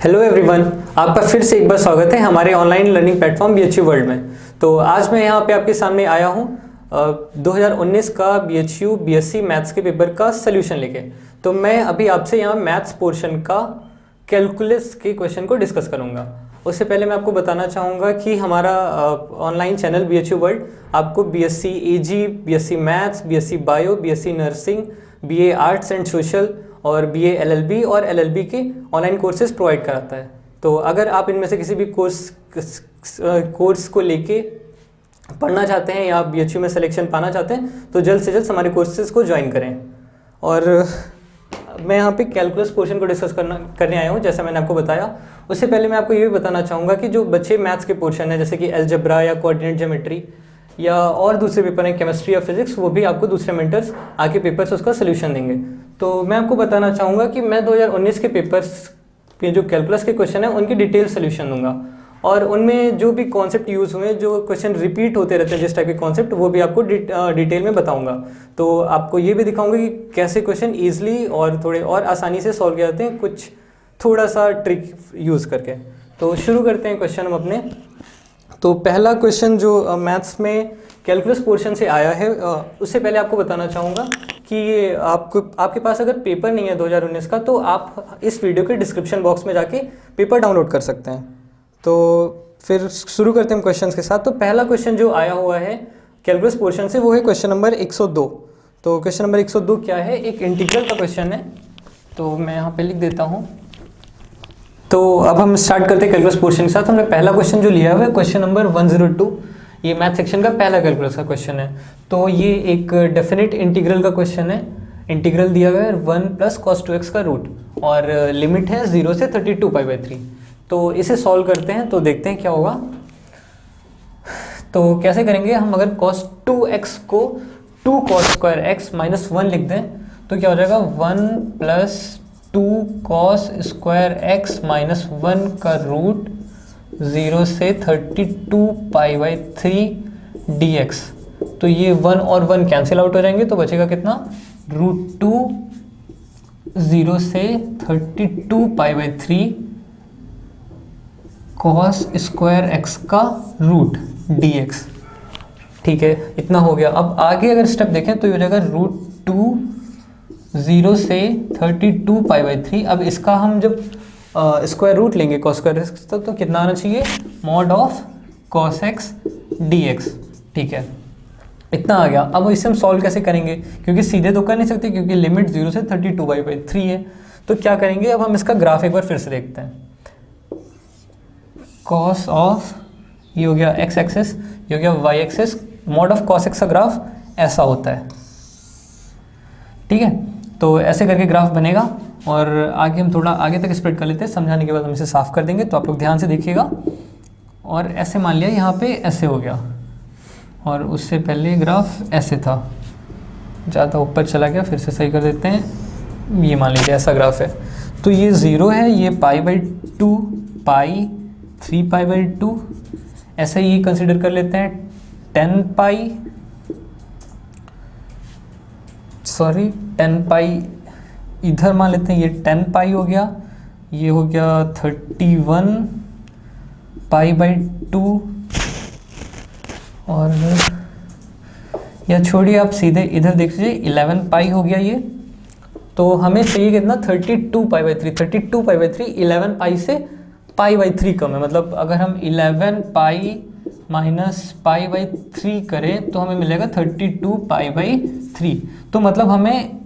Hello everyone, आपका फिर से एक बार स्वागत है हमारे online learning platform BHU world में। तो आज मैं यहाँ पे आपके सामने आया हूँ 2019 का BHU BSc मैथ्स के पेपर का सलूशन लेके। तो मैं अभी आपसे यहाँ मैथ्स पोर्शन का कैलकुलस के क्वेश्चन को डिस्कस करूँगा। उससे पहले मैं आपको बताना चाहूँगा कि हमारा ऑनलाइन चैनल BHU वर्ल्ड आपको BSc AG, BSc maths, BSc bio, BSc nursing, BA arts and social और BA LLB और LLB के ऑनलाइन कोर्सेज प्रोवाइड कराता है। तो अगर आप इनमें से किसी भी कोर्स को लेके पढ़ना चाहते हैं या BHU में सिलेक्शन पाना चाहते हैं तो जल्द से जल्द हमारे कोर्सेज को ज्वाइन करें। और मैं यहाँ पे कैलकुलस पोर्शन को डिस्कस करने आया हूँ, जैसा मैंने आपको बताया। उससे पहले मैं आपको ये भी बताना चाहूँगा कि जो बच्चे मैथ्स के पोर्शन है जैसे कि अलजेब्रा या कोऑर्डिनेट ज्योमेट्री या और दूसरे पेपर हैं केमिस्ट्री या फिजिक्स, वो भी आपको दूसरे मेंटर्स आके पेपर्स उसका सोल्यूशन देंगे। तो मैं आपको बताना चाहूँगा कि मैं 2019 के पेपर्स के जो कैलकुलस के क्वेश्चन हैं उनकी डिटेल सोल्यूशन दूंगा और उनमें जो भी कॉन्सेप्ट यूज़ हुए, जो क्वेश्चन रिपीट होते रहते हैं जिस टाइप के कॉन्सेप्ट, वो भी आपको डिटेल में बताऊंगा। तो आपको ये भी दिखाऊंगा कि कैसे क्वेश्चन ईजिली और थोड़े और आसानी से सॉल्व किए जाते हैं, कुछ थोड़ा सा ट्रिक यूज़ करके। तो शुरू करते हैं क्वेश्चन हम अपने। तो पहला क्वेश्चन जो मैथ्स में कैलकुलस पोर्शन से आया है, उससे पहले आपको बताना चाहूँगा कि ये आपके पास अगर पेपर नहीं है 2019 का तो आप इस वीडियो के डिस्क्रिप्शन बॉक्स में जाके पेपर डाउनलोड कर सकते हैं। तो फिर शुरू करते हैं क्वेश्चंस के साथ। तो पहला क्वेश्चन जो आया हुआ है कैलकुलस पोर्शन से वो है क्वेश्चन नंबर 102। तो क्वेश्चन नंबर 102 क्या है? एक इंटीग्रल का क्वेश्चन है। तो मैं यहाँ पे लिख देता हूँ। तो अब हम स्टार्ट करते हैं कैलकुलस पोर्शन के साथ। हमने पहला क्वेश्चन जो लिया हुआ है क्वेश्चन नंबर 102, ये मैथ सेक्शन का पहला कैलकुलस का क्वेश्चन है। तो ये एक डेफिनेट इंटीग्रल का क्वेश्चन है। इंटीग्रल दिया हुआ है 1 + cos 2x का रूट और लिमिट है 0 से 32π/3। तो इसे सॉल्व करते हैं तो देखते हैं क्या होगा। तो कैसे करेंगे हम? अगर cos 2x को 2 cos square x - 1 लिख दें तो क्या हो जाएगा? 1 + 2 cos square x - 1 का रूट 0 से 32π/3 dx। तो ये 1 और 1 कैंसिल आउट हो जाएंगे तो बचेगा कितना? √2 0 से 32π/3 cos square x का रूट dx। ठीक है, इतना हो गया। अब आगे अगर स्टेप देखें तो ये हो जाएगा √2 0 से 32π/3। अब इसका हम जब स्क्वायर रूट लेंगे cos स्क्वायर x तो कितना आना चाहिए? mod of cos x dx। ठीक है, इतना आ गया। अब इसे हम सॉल्व कैसे करेंगे? क्योंकि सीधे तो कर नहीं सकते क्योंकि लिमिट 0 से 32π/3 है। तो क्या करेंगे? अब हम इसका ग्राफ एक बार फिर से देखते हैं। cos ऑफ, ये हो गया x एक्सिस, ये हो गया y axis. mod of cos x का ग्राफ ऐसा होता है। ठीक है, तो ऐसे करके ग्राफ बनेगा और आगे हम थोड़ा आगे तक स्प्रेड कर लेते हैं। समझाने के बाद हम इसे साफ कर देंगे। तो आप लोग ध्यान से देखिएगा। और ऐसे मान लिया यहाँ पे ऐसे हो गया और उससे पहले ग्राफ ऐसे था, ज़्यादा ऊपर चला गया। फिर से सही कर देते हैं। ये मान लीजिए ऐसा ग्राफ है। तो ये 0 है, ये π/2 पाई 3π/2, ऐसे ही कंसिडर कर लेते हैं 10π इधर मान लेते हैं। ये 10π हो गया, ये हो गया 31π/2 और या छोड़िए, आप सीधे इधर देख लीजिए 11π हो गया ये। तो हमें चाहिए कितना? 32π/3। 32π/3 11π से π/3 कम है। मतलब अगर हम 11π - π/3 करें तो हमें मिलेगा 32π/3। तो मतलब हमें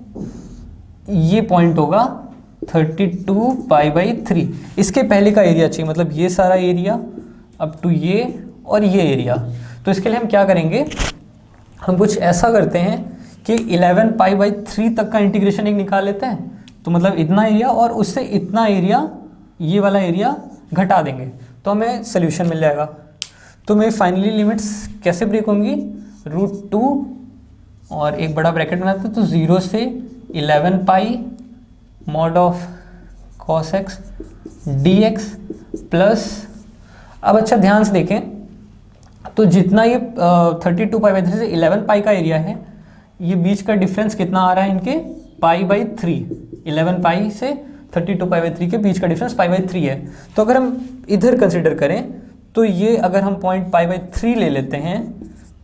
ये पॉइंट होगा 32π/3। इसके पहले का एरिया चाहिए, मतलब ये सारा एरिया अप टू ये और ये एरिया। तो इसके लिए हम क्या करेंगे? हम कुछ ऐसा करते हैं कि 11π/3 तक का इंटीग्रेशन एक निकाल लेते हैं। तो मतलब इतना एरिया और उससे इतना एरिया, ये वाला एरिया घटा देंगे तो हमें सोल्यूशन मिल जाएगा। तो मेरी फाइनली लिमिट्स कैसे ब्रेक होंगी? √2 और एक बड़ा ब्रैकेट बनाते हैं तो 0 से 11π mod of cos x dx plus, अब अच्छा ध्यान से देखें तो जितना ये 32π/3 से 11π का एरिया है, ये बीच का डिफरेंस कितना आ रहा है इनके? π/3। 11π से 32π/3 के बीच का डिफरेंस π/3 है। तो अगर हम इधर कंसिडर करें तो ये अगर हम पॉइंट π/3 ले लेते हैं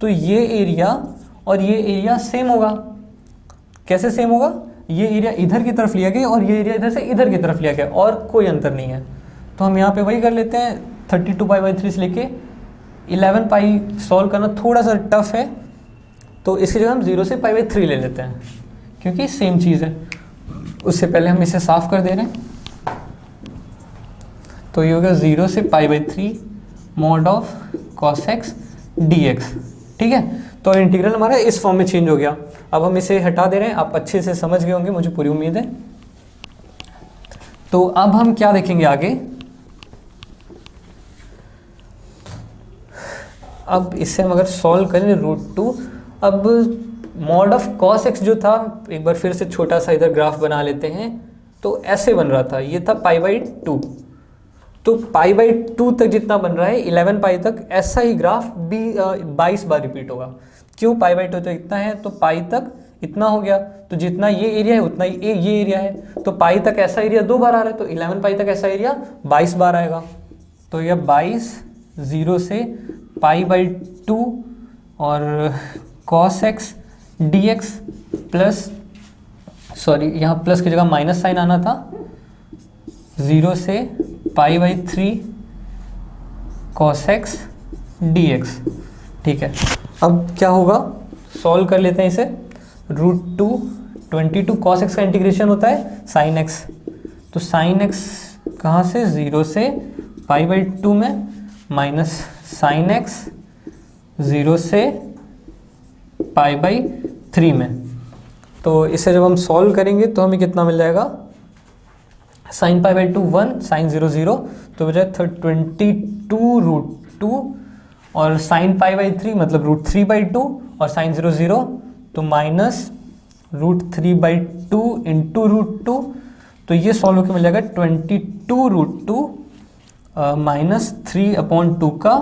तो ये एरिया और ये एरिया सेम होगा। कैसे सेम होगा? ये एरिया इधर की तरफ लिया गया और ये एरिया इधर से इधर की तरफ लिया गया और कोई अंतर नहीं है। तो हम यहाँ पे वही कर लेते हैं, 32π/3 से लेके 11π सॉल्व करना थोड़ा सा टफ है, तो इसकी जगह हम 0 से π/3 ले लेते हैं क्योंकि सेम चीज़ है। उससे पहले हम इसे साफ कर दे रहे हैं, तो ये होगा 0 से π/3 mod of cos x dx। ठीक है, तो इंटीग्रल हमारा इस फॉर्म में चेंज हो गया। अब हम इसे हटा दे रहे हैं, आप अच्छे से समझ गए होंगे, मुझे पूरी उम्मीद है। तो अब हम क्या देखेंगे आगे? अब इसे हम अगर सॉल्व करें √2, अब मॉड ऑफ cos x जो था, एक बार फिर से छोटा सा इधर ग्राफ बना लेते हैं। तो ऐसे बन रहा था, ये था π/2, तो π/2 तक जितना बन रहा है 11π तक, ऐसा ही ग्राफ 22 बार रिपीट होगा। क्यों? π/2 तक इतना है तो पाई तक इतना हो गया, तो जितना ये एरिया है उतना ही ये एरिया है, तो पाई तक ऐसा एरिया 2 बार आ रहा है, तो 11π तक ऐसा एरिया 22 बार आएगा। तो यह 22 0 से π/2 और cos x dx plus, sorry यहाँ प्लस की जगह माइनस साइन आना था, 0 से π/3 cos x dx। ठीक है, अब क्या होगा? सॉल्व कर लेते हैं इसे। √2 22 cos x का इंटीग्रेशन होता है sin x, तो sin x कहाँ से? 0 से π/2 में माइनस sin x 0 से π/3 में। तो इसे जब हम सॉल्व करेंगे तो हमें कितना मिल जाएगा? sin π/2 1, sin 0 0, तो बजाय 22√2 और sin π/3 मतलब √3/2 और sin 0 0, तो माइनस √3/2 इंटू √2, तो ये सॉल्व होकर मिल जाएगा 22√2 माइनस 3/2 का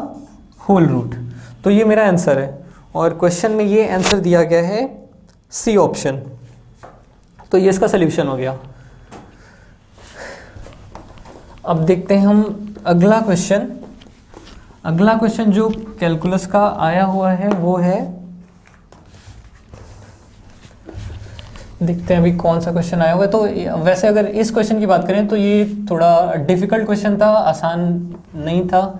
होल रूट। तो ये मेरा आंसर है और क्वेश्चन में ये आंसर दिया गया है सी ऑप्शन, तो ये इसका सल्यूशन हो गया। अब देखते हैं हम अगला क्वेश्चन। अगला क्वेश्चन जो कैलकुलस का आया हुआ है वो है, देखते हैं अभी कौन सा क्वेश्चन आया हुआ है। तो वैसे अगर इस क्वेश्चन की बात करें तो ये थोड़ा डिफ़िकल्ट क्वेश्चन था, आसान नहीं था।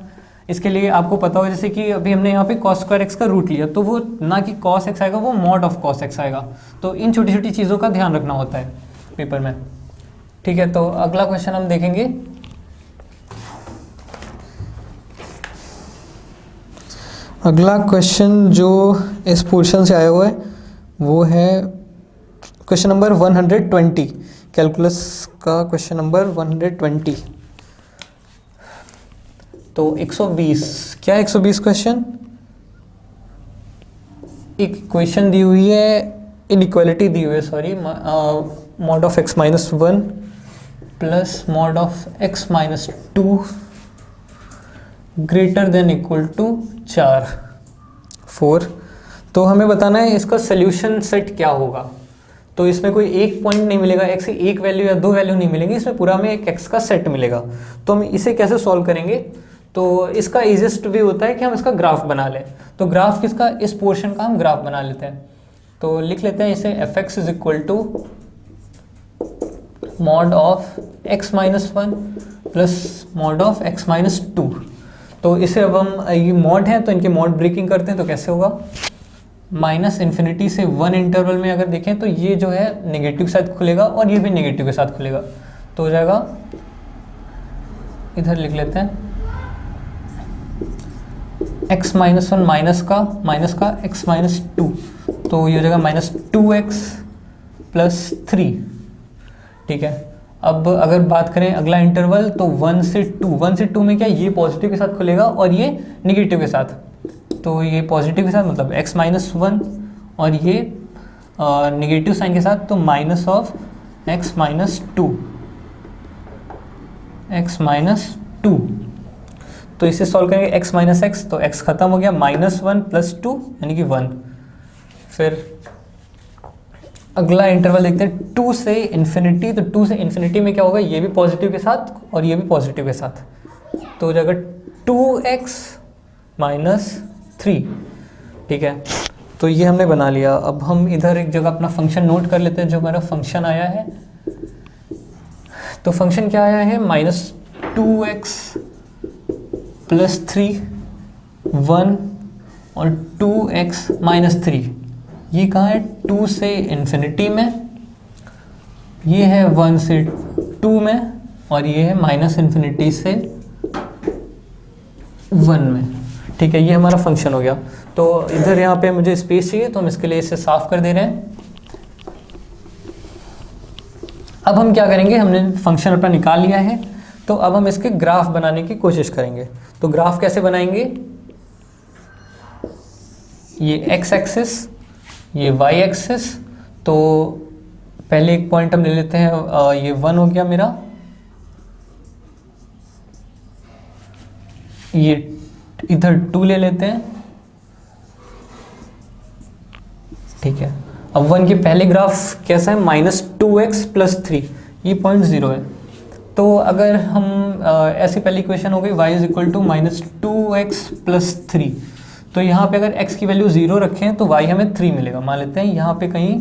इसके लिए आपको पता होगा, जैसे कि अभी हमने यहाँ पे cos स्क्वायर x का रूट लिया, तो वो ना कि cos x आएगा, वो mod ऑफ cos x आएगा। तो इन छोटी छोटी चीज़ों का ध्यान रखना होता है पेपर में। ठीक है, तो अगला क्वेश्चन हम देखेंगे। अगला क्वेश्चन जो इस पोर्शन से आया हुआ है वो है क्वेश्चन नंबर 120, कैलकुलस का क्वेश्चन नंबर 120। तो 120, क्या 120 क्वेश्चन? एक इक्वेशन दी हुई है, इनइक्वालिटी दी हुई है, sorry, mod of x minus 1 plus mod of x minus 2 greater than equal to 4। तो हमें बताना है इसका सोल्यूशन सेट क्या होगा। तो इसमें कोई एक पॉइंट नहीं मिलेगा, x की एक वैल्यू या दो वैल्यू नहीं मिलेंगी, इसमें पूरा में एक x का सेट मिलेगा। तो हम इसे कैसे सॉल्व करेंगे? तो इसका इजीएस्ट वे होता है कि हम इसका ग्राफ बना लें। तो ग्राफ किसका? इस पोर्शन का हम ग्राफ बना लेते हैं। तो लिख लेते हैं इसे fx is equal to mod of x minus 1 plus mod of x minus 2। तो इसे अब हम, ये मॉड है तो इनके मॉड ब्रेकिंग करते हैं, तो कैसे होगा? माइनस इन्फिनिटी से 1 इंटरवल में अगर देखें तो ये जो है नेगेटिव के साथ खुलेगा और ये भी नेगेटिव के साथ खुलेगा, तो हो जाएगा, इधर लिख लेते हैं x माइनस 1 माइनस का x माइनस 2, तो ये हो जाएगा माइनस 2x प्लस 3। ठीक है, अब अगर बात करें अगला इंटरवल, तो 1 से 2 में क्या, ये पॉजिटिव के साथ खुलेगा और ये निगेटिव के साथ। तो ये पॉजिटिव के साथ मतलब x माइनस 1 और ये निगेटिव साइन के साथ, तो माइनस ऑफ x माइनस 2। तो इसे सॉल्व करेंगे x माइनस x, तो x खत्म हो गया, -1 + 2 यानी कि 1। फिर अगला इंटरवल देखते हैं 2 से इन्फिनिटी। तो 2 से इन्फिनिटी में क्या होगा, ये भी पॉजिटिव के साथ और ये भी पॉजिटिव के साथ, तो हो जाएगा 2x माइनस 3। ठीक है, तो ये हमने बना लिया। अब हम इधर एक जगह अपना फंक्शन नोट कर लेते हैं। जो हमारा फंक्शन आया है, तो फंक्शन क्या आया है, -2x प्लस 3, 1 और 2x माइनस 3। ये कहाँ है, 2 से इन्फिनिटी में, ये है 1 से 2 में, और ये है माइनस इन्फिनिटी से 1 में। ठीक है, ये हमारा फंक्शन हो गया। तो इधर यहाँ पे मुझे स्पेस चाहिए, तो हम इसके लिए इसे साफ कर दे रहे हैं। अब हम क्या करेंगे, हमने फंक्शन अपना निकाल लिया है, तो अब हम इसके ग्राफ बनाने की कोशिश करेंगे। तो ग्राफ कैसे बनाएंगे, ये x एक्सिस, ये y एक्सिस। तो पहले एक पॉइंट हम ले लेते हैं, ये 1 हो गया मेरा, ये इधर 2 ले लेते हैं। ठीक है, अब 1 के पहले ग्राफ कैसा है, -2x प्लस 3, ये पॉइंट 0 है। तो अगर हम ऐसी पहली इक्वेशन हो गई y is equal to -2x plus 3, तो यहाँ पे अगर x की वैल्यू 0 रखें तो y हमें 3 मिलेगा। मान लेते हैं यहाँ पे कहीं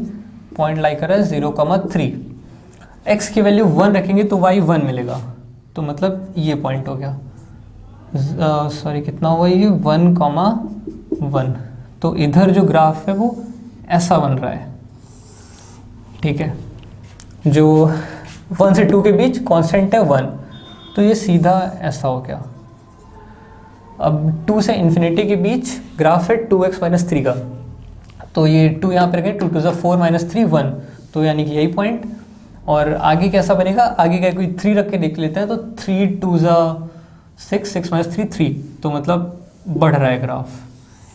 पॉइंट लाई कर रहा है 0,3। x की वैल्यू 1 रखेंगे तो y 1 मिलेगा, तो मतलब ये पॉइंट हो गया। सॉरी, कितना हुआ ये, 1,1। तो इधर जो ग्राफ है वो ऐसा बन रहा है। ठीक है, जो 1 से 2 के बीच कांस्टेंट है 1, तो ये सीधा ऐसा हो गया। अब 2 से इन्फिनिटी के बीच ग्राफ है 2x माइनस 3 का, तो ये 2 यहाँ पे रखें, 2 2 4 माइनस 3 1, तो यानी कि यही पॉइंट। और आगे कैसा बनेगा, आगे का कोई 3 रख के देख लेते हैं, तो 3 2 6 6 माइनस 3 3, तो मतलब बढ़ रहा है ग्राफ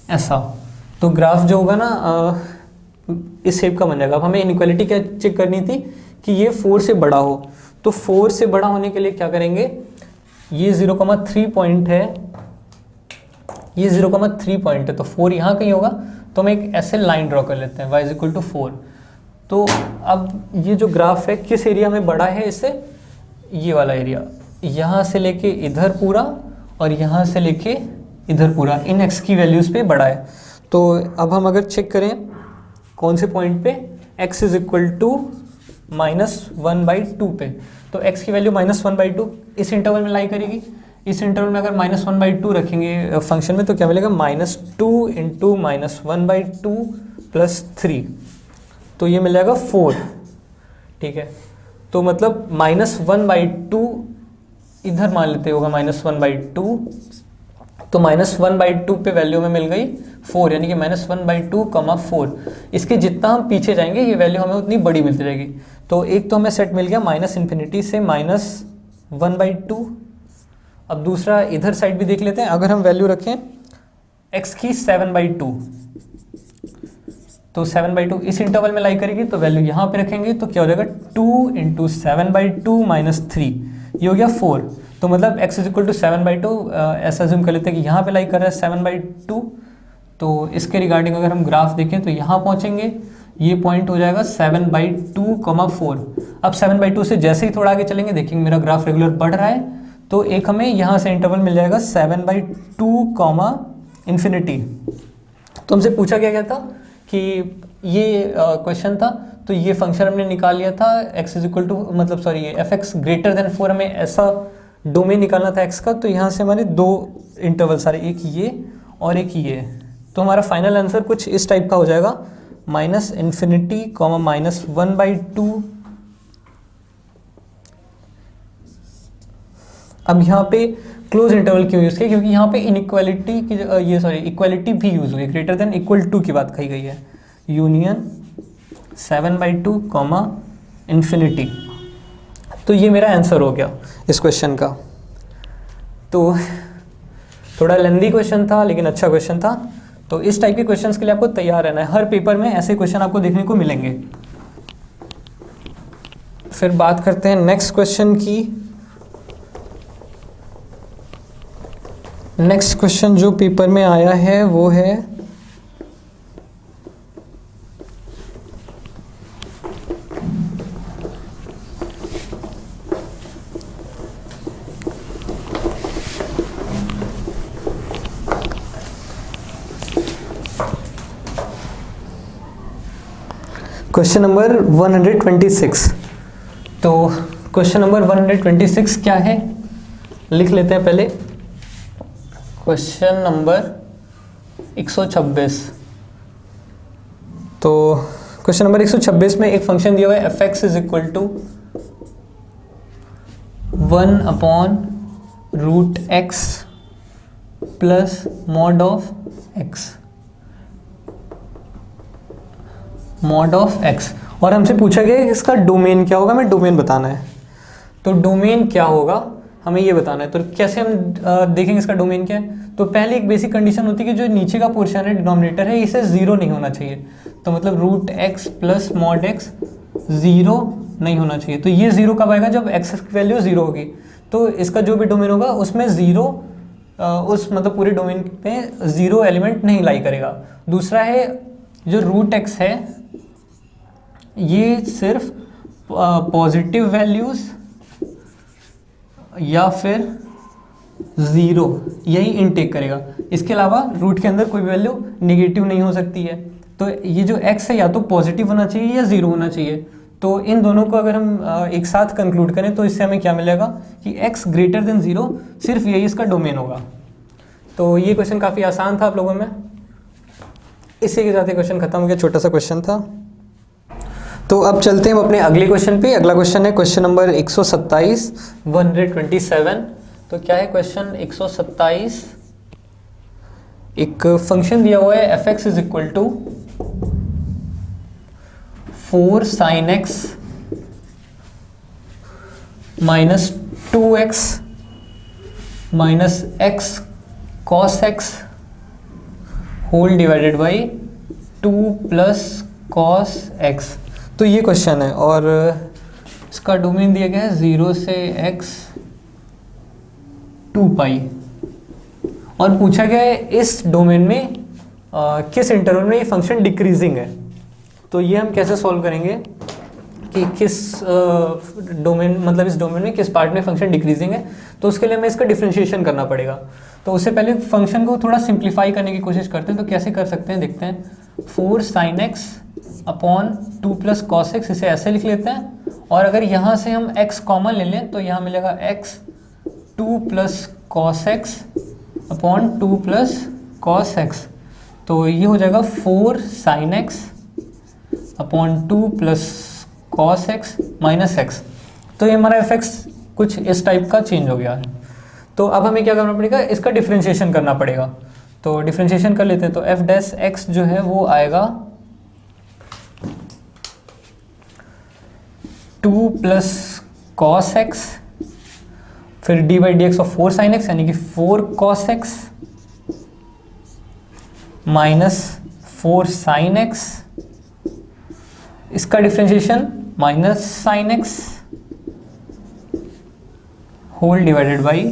ऐसा। तो ग्राफ जो होगा ना इस शेप का बन जाएगा। अब हमें इनइक्वालिटी क्या चेक करनी थी कि ये 4 से बड़ा हो, तो 4 से बड़ा होने के लिए क्या करेंगे, ये 0,3 पॉइंट है, ये 0,3 पॉइंट है, तो 4 यहाँ कहीं होगा। तो हम एक ऐसे लाइन ड्रॉ कर लेते हैं, y इज इक्वल टू 4। तो अब ये जो ग्राफ है किस एरिया में बड़ा है इससे, ये वाला एरिया, यहाँ से लेके इधर पूरा और यहाँ से लेके इधर पूरा, इन x की वैल्यूज़ पे बड़ा है। तो अब हम अगर चेक करें कौन से पॉइंट पे, x इज इक्वल टू -1/2 पे, तो x की वैल्यू -1/2 इस इंटरवल में लाई करेगी। इस इंटरवल में अगर -1/2 रखेंगे फंक्शन में, तो क्या मिलेगा, -2 इंटू -1/2 प्लस 3, तो ये मिल जाएगा 4। ठीक है, तो मतलब -1/2 इधर मान लेते होगा -1/2, तो -1/2 पे वैल्यू में मिल गई 4, यानी कि -1/2, 4। इसके जितना हम पीछे जाएंगे ये वैल्यू हमें उतनी बड़ी मिलती रहेगी। तो एक तो हमें सेट मिल गया -∞ से -1/2। अब दूसरा इधर साइड भी देख लेते हैं। अगर हम वैल्यू रखें x की 7/2, तो 7/2 इस इंटरवल में लाई करेगी, तो वैल्यू यहाँ पे रखेंगे तो क्या हो जाएगा, 2 इंटू 7/2 माइनस 3, ये हो गया 4। तो मतलब x इज इक्वल टू 7/2, ऐसा ज्यूम कर लेते हैं कि यहाँ पे लाई कर रहा है 7/2। तो इसके रिगार्डिंग अगर हम ग्राफ देखें तो यहाँ पहुँचेंगे, ये पॉइंट हो जाएगा 7/2, 4। अब 7/2 से जैसे ही थोड़ा आगे चलेंगे देखेंगे मेरा ग्राफ रेगुलर बढ़ रहा है, तो एक हमें यहाँ से इंटरवल मिल जाएगा 7/2, ∞। तो हमसे पूछा क्या था कि ये क्वेश्चन था, तो ये फंक्शन हमने निकाल लिया था x इज इक्वल टू, मतलब सॉरी f(x) ग्रेटर देन 4, हमें ऐसा डोमेन निकालना था x का। तो यहाँ से हमारे 2 इंटरवल सारे, एक ये और एक ये, तो हमारा फाइनल आंसर कुछ इस टाइप का हो जाएगा, -∞, -1/2। अब यहाँ पे क्लोज इंटरवल क्यों यूज़ किया, क्योंकि यहाँ पे इनइक्वालिटी की इक्वालिटी भी यूज़ हुई, ग्रेटर देन इक्वल टू की बात कही गई है, यूनियन 7/2, ∞। तो ये मेरा आंसर हो गया इस क्वेश्चन का। तो थोड़ा लेंदी क्वेश्चन था लेकिन अच्छा क्वेश्चन था। तो इस टाइप के क्वेश्चंस के लिए आपको तैयार रहना है, हर पेपर में ऐसे क्वेश्चन आपको देखने को मिलेंगे। फिर बात करते हैं नेक्स्ट क्वेश्चन की। नेक्स्ट क्वेश्चन जो पेपर में आया है वो है क्वेश्चन नंबर 126। तो क्वेश्चन नंबर 126 क्या है, लिख लेते हैं पहले। Question number 126। तो क्वेश्चन नंबर 126 में एक फंक्शन दिया हुआ है f(x) is equal to 1/√x plus mod of x, और हमसे पूछा गया है कि इसका डोमेन क्या होगा, हमें डोमेन बताना है। तो डोमेन क्या होगा हमें ये बताना है। तो कैसे हम देखेंगे इसका डोमेन क्या है। तो पहले एक बेसिक कंडीशन होती है कि जो नीचे का पोर्शन है डिनोमिनेटर है इसे ज़ीरो नहीं होना चाहिए। तो मतलब √x plus mod x zero नहीं होना चाहिए। तो ये ज़ीरो कब आएगा, जब x की वैल्यू ज़ीरो होगी। तो इसका जो भी डोमेन होगा उसमें ज़ीरो उस मतलब पूरे डोमेन पे ज़ीरो एलिमेंट नहीं लाई करेगा। दूसरा है जो √x है ये सिर्फ पॉजिटिव वैल्यूज़ या फिर ज़ीरो यही इनटेक करेगा। इसके अलावा रूट के अंदर कोई वैल्यू नेगेटिव नहीं हो सकती है। तो ये जो x है या तो पॉजिटिव होना चाहिए या ज़ीरो होना चाहिए। तो इन दोनों को अगर हम एक साथ कंक्लूड करें तो इससे हमें क्या मिलेगा कि x ग्रेटर देन ज़ीरो, सिर्फ यही इसका डोमेन होगा। तो ये क्वेश्चन काफ़ी आसान था आप लोगों में। इसी के साथ ये क्वेश्चन खत्म हो गया, छोटा सा क्वेश्चन था। तो अब चलते हैं हम अपने अगले क्वेश्चन पे। अगला क्वेश्चन है क्वेश्चन नंबर 127 127। तो क्या है क्वेश्चन 127। एक फंक्शन दिया हुआ है f(x) is equal to 4 sin x minus 2x minus x cos x whole divided by 2 plus cos x। तो ये क्वेश्चन है और इसका डोमेन दिया गया है 0 से x 2 पाई, और पूछा गया है इस डोमेन में किस इंटरवल में ये फंक्शन डिक्रीजिंग है। तो ये हम कैसे सॉल्व करेंगे कि किस डोमेन मतलब इस डोमेन में किस पार्ट में फंक्शन डिक्रीजिंग है। तो उसके लिए हमें इसका डिफरेंशिएशन करना पड़ेगा। तो उससे पहले फंक्शन को थोड़ा सिंप्लीफाई करने की कोशिश करते हैं। तो कैसे कर सकते हैं देखते हैं। 4 sin x upon 2 plus cos x, इसे ऐसे लिख लेते हैं। और अगर यहाँ से हम x कॉमन ले लें तो यहाँ मिलेगा x 2 plus cos x upon 2 plus cos x. तो ये हो जाएगा 4 sin x upon 2 plus cos x minus x. तो ये हमारा f(x) कुछ इस टाइप का चेंज हो गया है। तो अब हमें क्या करना पड़ेगा, इसका डिफरेंशिएशन करना पड़ेगा। तो डिफरेंशिएशन कर लेते हैं। तो f' जो है वो आएगा 2 प्लस कॉस एक्स फिर d by d x of 4 sin x यानी कि 4 cos x minus 4 sin x, इसका differentiation minus sin x whole divided by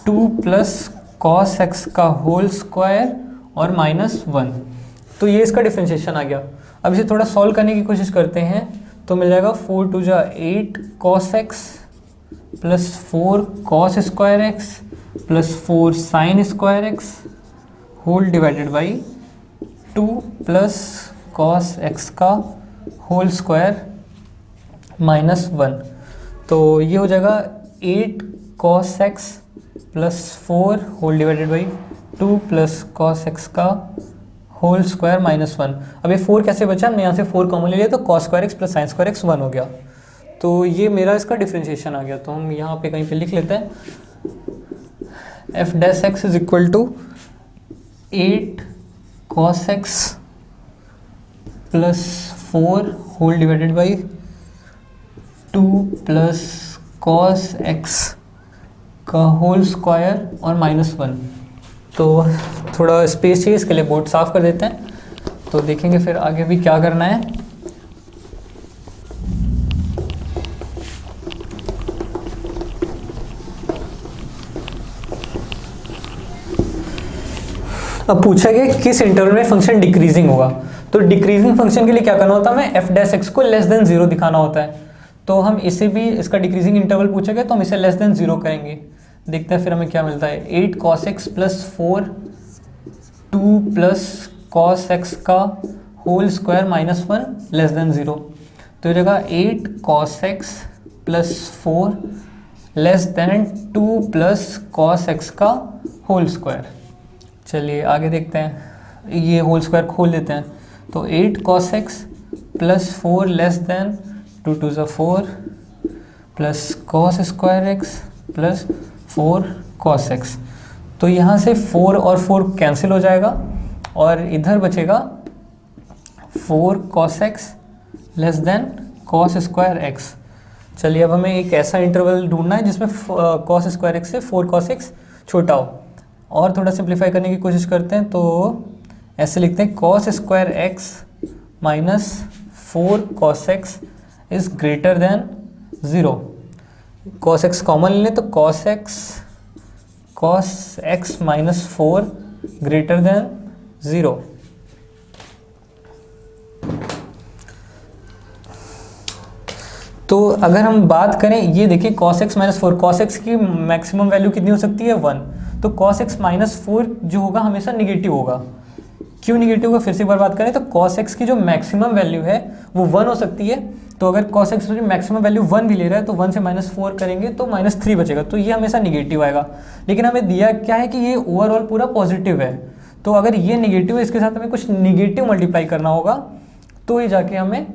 2 plus cos x का होल स्क्वायर और माइनस 1। तो ये इसका डिफरेंशिएशन आ गया। अब इसे थोड़ा सॉल्व करने की कोशिश करते हैं। तो मिल जाएगा 4 2 जा 8 cos x plus 4 cos square x plus 4 sin square x whole divided by 2 plus cos x का होल स्क्वायर माइनस 1। तो ये हो जाएगा 8 cos x plus 4 whole divided by 2 plus cos x का होल स्क्वायर माइनस 1। अब ये 4 कैसे बचा, हमने यहाँ से 4 कॉमन ले लिया तो cos square x plus sine square x 1 हो गया। तो ये मेरा इसका डिफरेंशिएशन आ गया। तो हम यहाँ पे कहीं पे लिख लेते हैं f' is equal to 8 cos x plus 4 whole divided by 2 plus cos x का होल स्क्वायर और माइनस 1। तो थोड़ा स्पेस चाहिए, इसके लिए बोर्ड साफ कर देते हैं। तो देखेंगे फिर आगे भी क्या करना है। अब पूछा गया किस इंटरवल में फंक्शन डिक्रीजिंग होगा। तो डिक्रीजिंग फंक्शन के लिए क्या करना होता है, हमें f' को लेस देन 0 दिखाना होता है। तो हम इसे भी, इसका डिक्रीजिंग इंटरवल पूछा गया तो हम इसे लेस देन 0 करेंगे। देखते हैं फिर हमें क्या मिलता है। 8 cos x plus 4 2 plus cos x का whole square minus 1 less than 0। तो ये जगह 8 cos x plus 4 less than 2 plus cos x का होल स्क्वायर। चलिए आगे देखते हैं, ये होल स्क्वायर खोल लेते हैं। तो 8 cos x plus 4 less than 2 2 ज़ा 4 plus cos square x plus 4 cos x। तो यहाँ से 4 और 4 कैंसिल हो जाएगा और इधर बचेगा 4 cos x less than cos square x। चलिए अब हमें एक ऐसा इंटरवल ढूंढना है जिसमें cos स्क्वायर x से 4 cos x छोटा हो। और थोड़ा सिंप्लीफाई करने की कोशिश करते हैं, तो ऐसे लिखते हैं cos square x minus 4 cos x is greater than 0। cos x common ले लें तो cos x minus 4 greater than 0। तो अगर हम बात करें, ये देखिए cos x minus 4, cos x की मैक्सिमम वैल्यू कितनी हो सकती है 1। तो cos x माइनस 4 जो होगा हमेशा निगेटिव होगा। क्यों निगेटिव होगा, फिर से एक बार बात करें तो cos x की जो मैक्सिमम वैल्यू है वो 1 हो सकती है। तो अगर cos x की मैक्सिमम वैल्यू 1 भी ले रहा है तो 1 से माइनस 4 करेंगे तो माइनस 3 बचेगा। तो ये हमेशा निगेटिव आएगा। लेकिन हमें दिया क्या है कि ये ओवरऑल पूरा पॉजिटिव है। तो अगर ये निगेटिव है, इसके साथ हमें कुछ निगेटिव मल्टीप्लाई करना होगा तो ही जाके हमें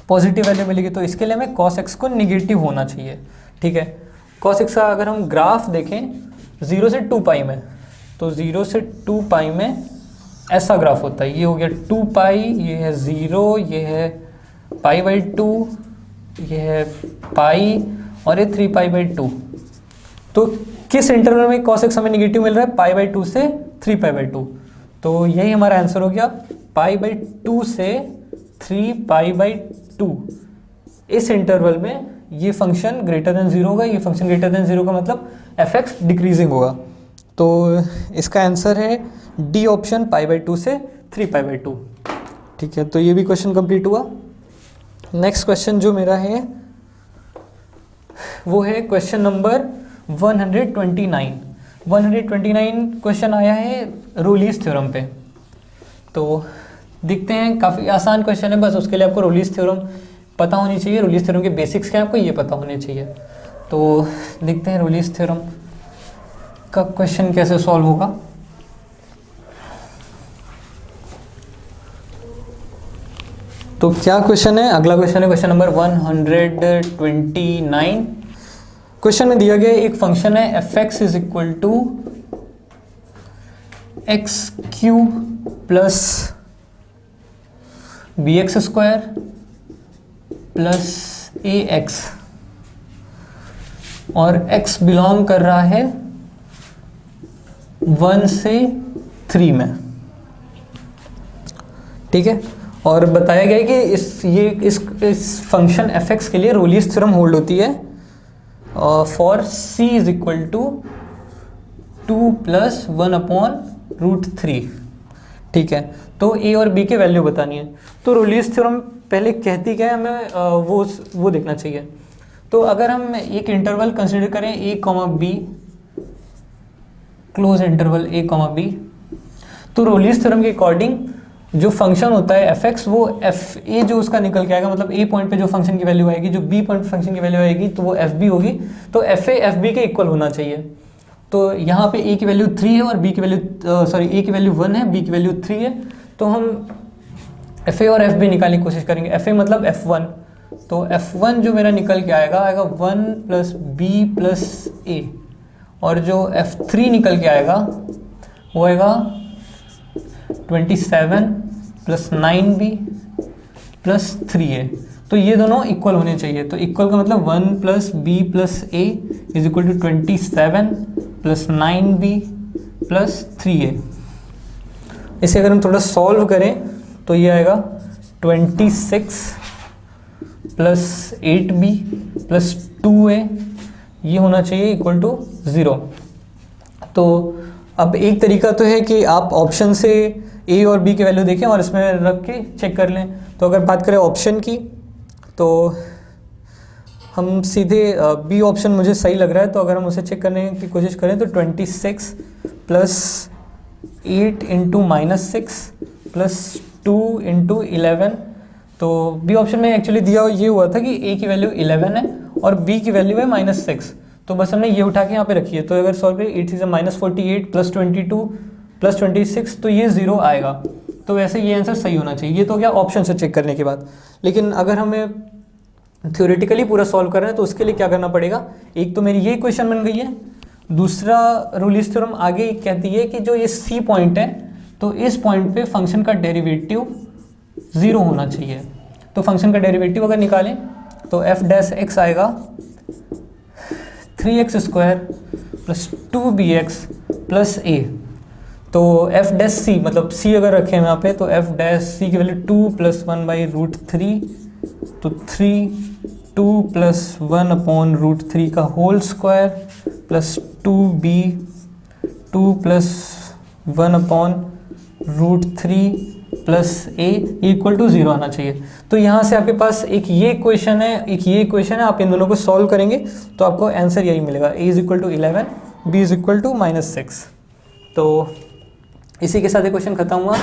पॉजिटिव वैल्यू मिलेगी। तो इसके लिए हमें cos x को निगेटिव होना चाहिए। ठीक है, cos x का अगर हम ग्राफ देखें 0 से 2 पाई में, तो 0 से 2 पाई में ऐसा ग्राफ होता है। ये हो गया 2 पाई, ये है 0, ये है पाई बाई 2, ये है पाई और ये 3 पाई बाई 2। तो किस इंटरवल में cos x हमें निगेटिव मिल रहा है, पाई बाई 2 से 3 पाई बाई 2। तो यही हमारा आंसर हो गया, पाई बाई 2 से 3 पाई बाई 2। इस इंटरवल में ये फंक्शन ग्रेटर देन 0 होगा। ये फंक्शन ग्रेटर देन 0 का मतलब fx डिक्रीजिंग होगा। तो इसका आंसर है डी ऑप्शन, पाई बाई 2 से 3 पाई बाई 2। ठीक है, तो ये भी क्वेश्चन कंप्लीट हुआ। नेक्स्ट क्वेश्चन जो मेरा है वो है क्वेश्चन नंबर 129। 129 क्वेश्चन आया है रोलीज थ्योरम पे। तो देखते हैं, काफ़ी आसान क्वेश्चन है, बस उसके लिए आपको रोलीज थ्योरम पता होनी चाहिए। रोलीज थ्योरम के बेसिक्स क्या है आपको ये पता होने चाहिए। तो देखते हैं रोलीज थ्योरम का क्वेश्चन कैसे सॉल्व होगा। तो क्या क्वेश्चन है, अगला क्वेश्चन है क्वेश्चन नंबर 129। क्वेश्चन में दिया गया एक फंक्शन है fx is equal to x cube plus b x square plus a x, और x बिलोंग कर रहा है 1 से 3 में। ठीक है, और बताया गया है कि इस फंक्शन fx के लिए रोलीज थ्योरम होल्ड होती है for c is equal to 2 प्लस 1/√3। ठीक है, तो a और b के वैल्यू बतानी है। तो रोलीज थ्योरम पहले कहती क्या है, हमें वो देखना चाहिए। तो अगर हम एक इंटरवल कंसिडर करें a, b, close interval a, b, तो रोलीज थ्योरम के अकॉर्डिंग जो फंक्शन होता है fx वो fa जो उसका निकल के आएगा, मतलब a पॉइंट पे जो फंक्शन की वैल्यू आएगी, जो b पॉइंट पे फंक्शन की वैल्यू आएगी, तो वो fb होगी। तो fa fb के इक्वल होना चाहिए। तो यहाँ पे a की वैल्यू 3 है और b की वैल्यू a की वैल्यू 1 है, b की वैल्यू 3 है। तो हम fa और fb निकालने की कोशिश करेंगे। fa मतलब f1, तो f1 जो मेरा निकल के आएगा 1 प्लस b प्लस a, और जो f3 निकल के आएगा वो आएगा 27 प्लस 9b प्लस 3a। तो ये दोनों इक्वल होने चाहिए। तो इक्वल का मतलब 1 plus b plus a is equal to 27 plus 9b plus 3a। इसे अगर हम थोड़ा सॉल्व करें तो ये आएगा 26 प्लस 8b प्लस 2a, ये होना चाहिए इक्वल टू 0। तो अब एक तरीका तो है कि आप ऑप्शन से a और b की वैल्यू देखें और इसमें रख के चेक कर लें। तो अगर बात करें ऑप्शन की, तो हम सीधे b ऑप्शन मुझे सही लग रहा है। तो अगर हम उसे चेक करने की कोशिश करें तो 26 प्लस 8 इंटू -6 प्लस 2 इंटू 11, तो बी ऑप्शन में एक्चुअली दिया ये हुआ था कि ए की वैल्यू 11 है और बी की वैल्यू है -6, तो बस हमने ये उठा के यहाँ पे रखी है। तो अगर सॉल्व करें 8 से -48 + 22 + 26, तो ये 0 आएगा। तो वैसे ये आंसर सही होना चाहिए। ये तो क्या ऑप्शन से चेक करने के बाद। लेकिन अगर हमें थ्योरेटिकली पूरा सॉल्व करना है तो उसके लिए क्या करना पड़ेगा, एक तो मेरी ये क्वेश्चन बन गई है, दूसरा रूलिस थ्योरम आगे कहती है कि जो ये सी पॉइंट है तो इस पॉइंट पे फंक्शन का डेरिवेटिव 0 होना चाहिए। तो फंक्शन का डेरिवेटिव अगर निकालें तो f डैश x आएगा 3x² + 2bx + a। तो f डैश c, मतलब c अगर रखें यहाँ पे तो f डैश c की वैल्यू 2 + 1/√3, तो 3 2 + 1/√3 का whole square plus 2b 2 + 1/√3 plus a equal to 0 आना चाहिए। तो यहाँ से आपके पास एक ये क्वेश्चन है, एक ये क्वेश्चन है, आप इन दोनों को सॉल्व करेंगे तो आपको आंसर यही मिलेगा, a = 11, b = -6। तो इसी के साथ ये क्वेश्चन खत्म हुआ।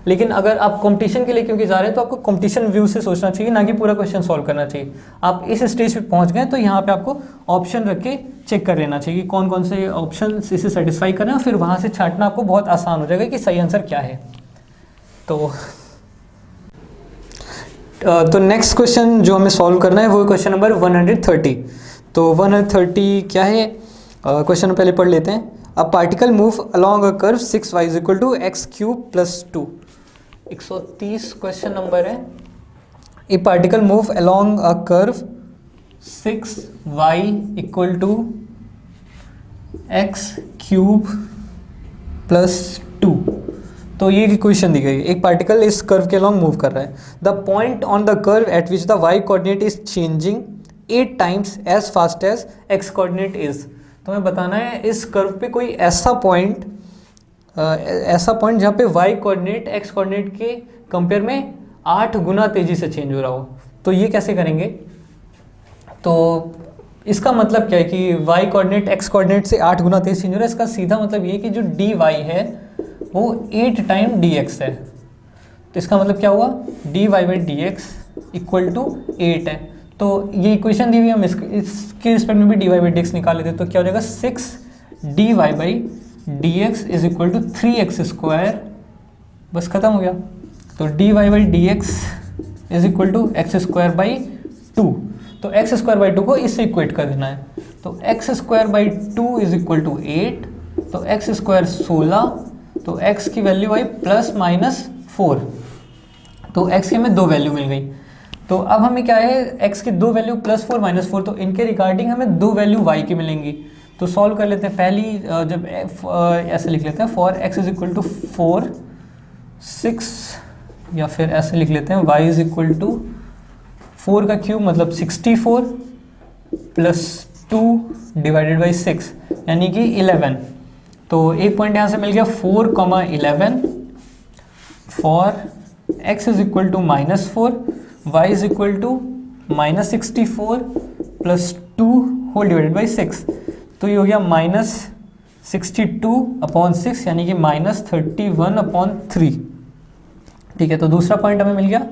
लेकिन अगर आप कंपटीशन के लिए क्योंकि जा रहे हैं तो आपको कंपटीशन व्यू से सोचना चाहिए, ना कि पूरा क्वेश्चन सॉल्व करना चाहिए। आप इस स्टेज पे पहुंच गए तो यहाँ पे आपको ऑप्शन रख के चेक कर लेना चाहिए कि कौन कौन से ऑप्शन इसे सेटिस्फाई कर रहे हैं, फिर वहाँ से छांटना आपको बहुत आसान हो जाएगा कि सही आंसर क्या है। तो नेक्स्ट क्वेश्चन जो हमें सॉल्व करना है वो क्वेश्चन नंबर 130। तो 130 क्या है, क्वेश्चन पहले पढ़ लेते हैं। A particle move along a curve 6y = x³ + 2। 130 question number है। A particle move along a curve 6y = x³ + 2। तो ये इक्वेशन दी गई है, एक पार्टिकल इस कर्व के अलॉन्ग मूव कर रहा है। The point on the curve at which the y coordinate is changing 8 times as fast as x coordinate is. तो हमें बताना है इस कर्व पे कोई ऐसा पॉइंट जहाँ पे y कोऑर्डिनेट x कोऑर्डिनेट के कंपेयर में 8 गुना तेजी से चेंज हो रहा हो। तो ये कैसे करेंगे, तो इसका मतलब क्या है कि y कोऑर्डिनेट x कोऑर्डिनेट से 8 गुना तेज चेंज हो रहा है। इसका सीधा मतलब ये कि जो dy है वो 8 टाइम dx है। तो इसका मतलब क्या हुआ, dy/dx = 8 है। तो ये इक्वेशन दी हुई हम इसके रिस्पेक्ट में भी dy/dx निकाल लेते तो क्या हो जाएगा, 6dy/dx = 3x²। बस खत्म हो गया। तो dy/dx = x²/2। तो x²/2 को इससे इक्वेट कर देना है। तो x²/2 = 8, तो x² 16, तो x की वैल्यू आई ±4। तो x की हमें 2 वैल्यू मिल गई। तो अब हमें क्या है, x की 2 वैल्यू +4 -4, तो इनके रिगार्डिंग हमें 2 वैल्यू y की मिलेंगी। तो सॉल्व कर लेते हैं। पहली जब ऐसे लिख लेते हैं, फॉर x = 4 6, या फिर ऐसे लिख लेते हैं y = 4 का क्यूब मतलब 64 + 2 / 6 यानी कि 11। तो एक पॉइंट यहाँ से मिल गया 4,11 for x = -4, y = -64 + 2 whole divided by 6। तो ये हो गया -62/6 यानी कि -31/3। ठीक है, तो दूसरा पॉइंट हमें मिल गया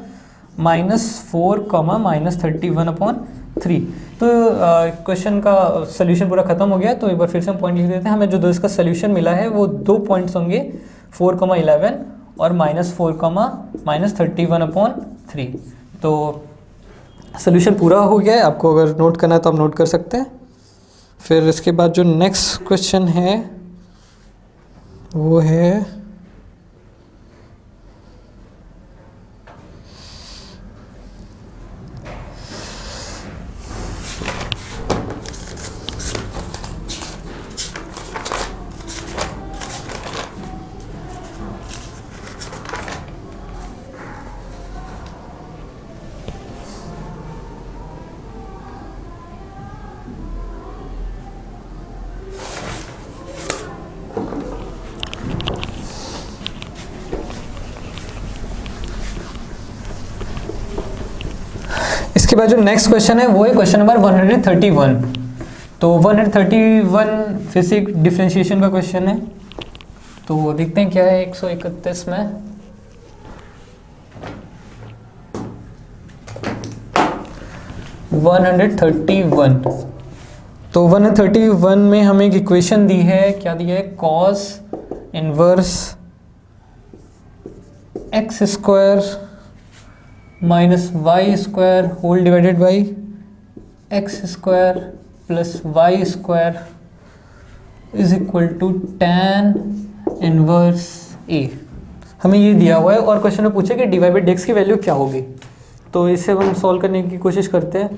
-4, -31/3। तो क्वेश्चन का सोल्यूशन पूरा खत्म हो गया। तो एक बार फिर से हम पॉइंट लिख देते हैं। हमें जो इसका सोल्यूशन मिला है वो 2 पॉइंट्स होंगे, 4,11 और -4, -31/3। तो सोल्यूशन पूरा हो गया है। आपको अगर नोट करना है तो आप नोट कर सकते हैं। फिर इसके बाद जो नेक्स्ट क्वेश्चन है वो है इसके बाद जो नेक्स्ट क्वेश्चन है वो है क्वेश्चन नंबर 131। तो 131 फिर से एक डिफरेंशिएशन का क्वेश्चन है। तो देखते हैं क्या है 131 में। 131। तो 131 में हमें एक इक्वेशन दी है, क्या दी है, cos inverse x square minus y square whole divided by x square plus y square is equal to tan inverse a. हमें ये दिया हुआ है और क्वेश्चन में पूछे कि d y by d x की वैल्यू क्या होगी। तो इसे हम सॉल्व करने की कोशिश करते हैं।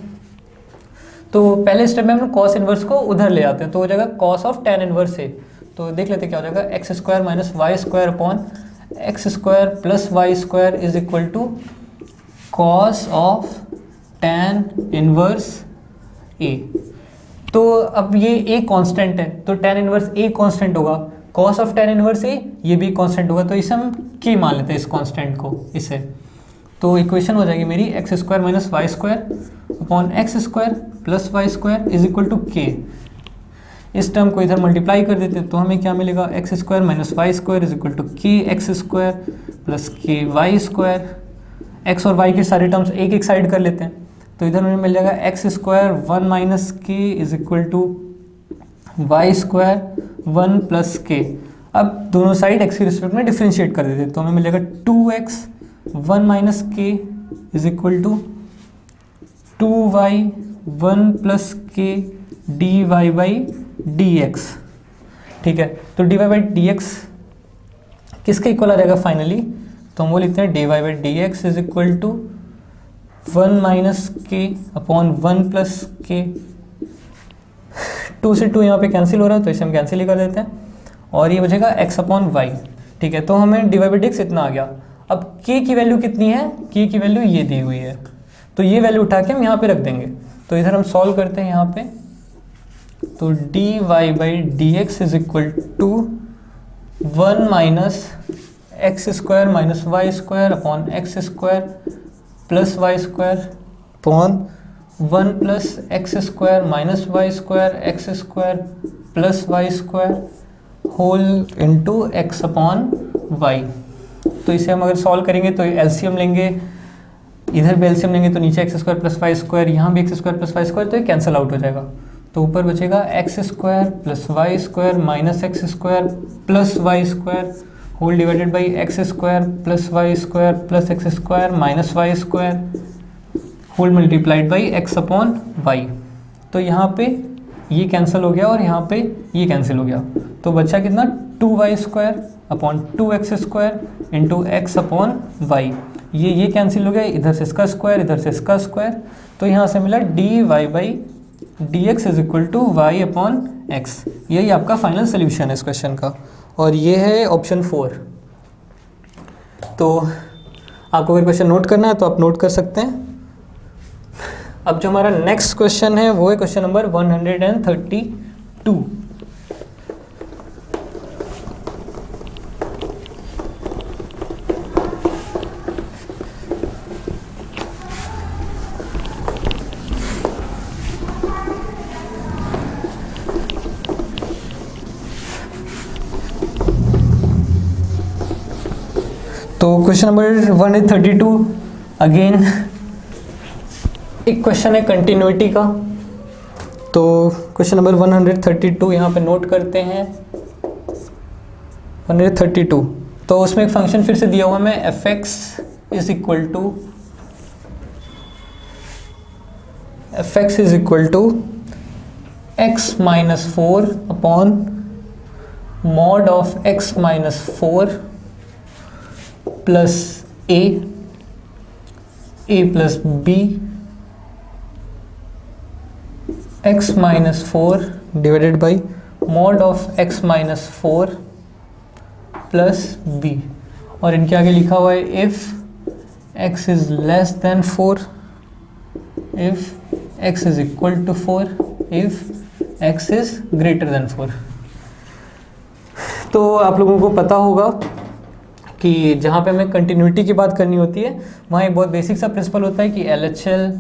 तो पहले स्टेप में हम कॉस इनवर्स को उधर ले आते हैं, तो हो जाएगा cos of tan inverse a. तो देख लेते हैं क्या हो जाएगा, x square minus y square upon x square plus y square is equal to cos of tan inverse a. तो अब ये ए कांस्टेंट है, तो tan इनवर्स ए कांस्टेंट होगा, cos of tan inverse a ये भी कांस्टेंट होगा, तो इसे हम के मान लेते हैं इस कांस्टेंट को इसे। तो इक्वेशन हो जाएगी मेरी x square minus y square upon x square plus y square is equal to k. इस टर्म को इधर मल्टीप्लाई कर देते हैं तो हमें क्या मिलेगा, x square minus y square is equal to k x square plus k y square. X और वाई के सारे टर्म्स एक एक साइड कर लेते हैं, तो इधर हमें मिल जाएगा x square 1 minus k is equal to y square 1 plus k. अब दोनों साइड एक्स के रिस्पेक्ट में डिफ्रेंशिएट कर देते हैं, तो हमें मिलेगा 2x 1 minus k is equal to 2y 1 plus k d y by d x. ठीक है, तो d y by d x किसके इक्वल आ जाएगा फाइनली, तो हम वो लिखते हैं d y by d x is equal to 1 minus k upon 1 plus k. 2 से 2 यहाँ पे कैंसिल हो रहा है तो इसे हम कैंसिल ही कर देते हैं और ये बचेगा x अपॉन वाई। ठीक है, तो हमें d y by d x इतना आ गया। अब k की वैल्यू कितनी है, k की वैल्यू ये दी हुई है, तो ये वैल्यू उठा के हम यहाँ पे रख देंगे। तो इधर हम सॉल्व करते हैं यहाँ पे, तो d y by d x is equal to 1 minus x square minus y square upon x square plus y square upon 1 plus x square minus y square x square plus y square whole into x upon y. तो इसे हम अगर solve करेंगे तो LCM लेंगे, इधर भी LCM लेंगे तो नीचे x square plus y square, यहाँ भी x square plus y square, तो ये कैंसिल आउट हो जाएगा। तो ऊपर बचेगा x square plus y square minus x square plus y square whole divided by x square plus y square plus x square minus y square whole multiplied by x upon y. तो यहाँ पे ये cancel हो गया और यहाँ पे ये कैंसिल हो गया, तो बचा कितना 2y square upon 2x square into x upon y. ये कैंसिल हो गया, इधर से इसका स्क्वायर इधर से इसका स्क्वायर, तो यहाँ से मिला d y by d x is equal to y upon x. यही आपका फाइनल सोल्यूशन है इस क्वेश्चन का, और ये है ऑप्शन 4। तो आपको अगर क्वेश्चन नोट करना है तो आप नोट कर सकते हैं। अब जो हमारा नेक्स्ट क्वेश्चन है वो है क्वेश्चन नंबर 132। तो क्वेश्चन नंबर 132 अगेन एक क्वेश्चन है कंटिन्यूटी का। तो क्वेश्चन नंबर 132 यहाँ पे नोट करते हैं 132। तो उसमें एक फंक्शन फिर से दिया हुआ है f x is equal to x minus 4 upon mod of x minus 4 plus a plus b x minus 4 divided by mod of x minus 4 plus b, और इनके आगे लिखा हुआ है if x is less than 4, if x is equal to 4, if x is greater than 4। तो आप लोगों को पता होगा कि जहाँ पे हमें कंटिन्यूटी की बात करनी होती है वहाँ एक बहुत बेसिक सा प्रिंसिपल होता है कि LHL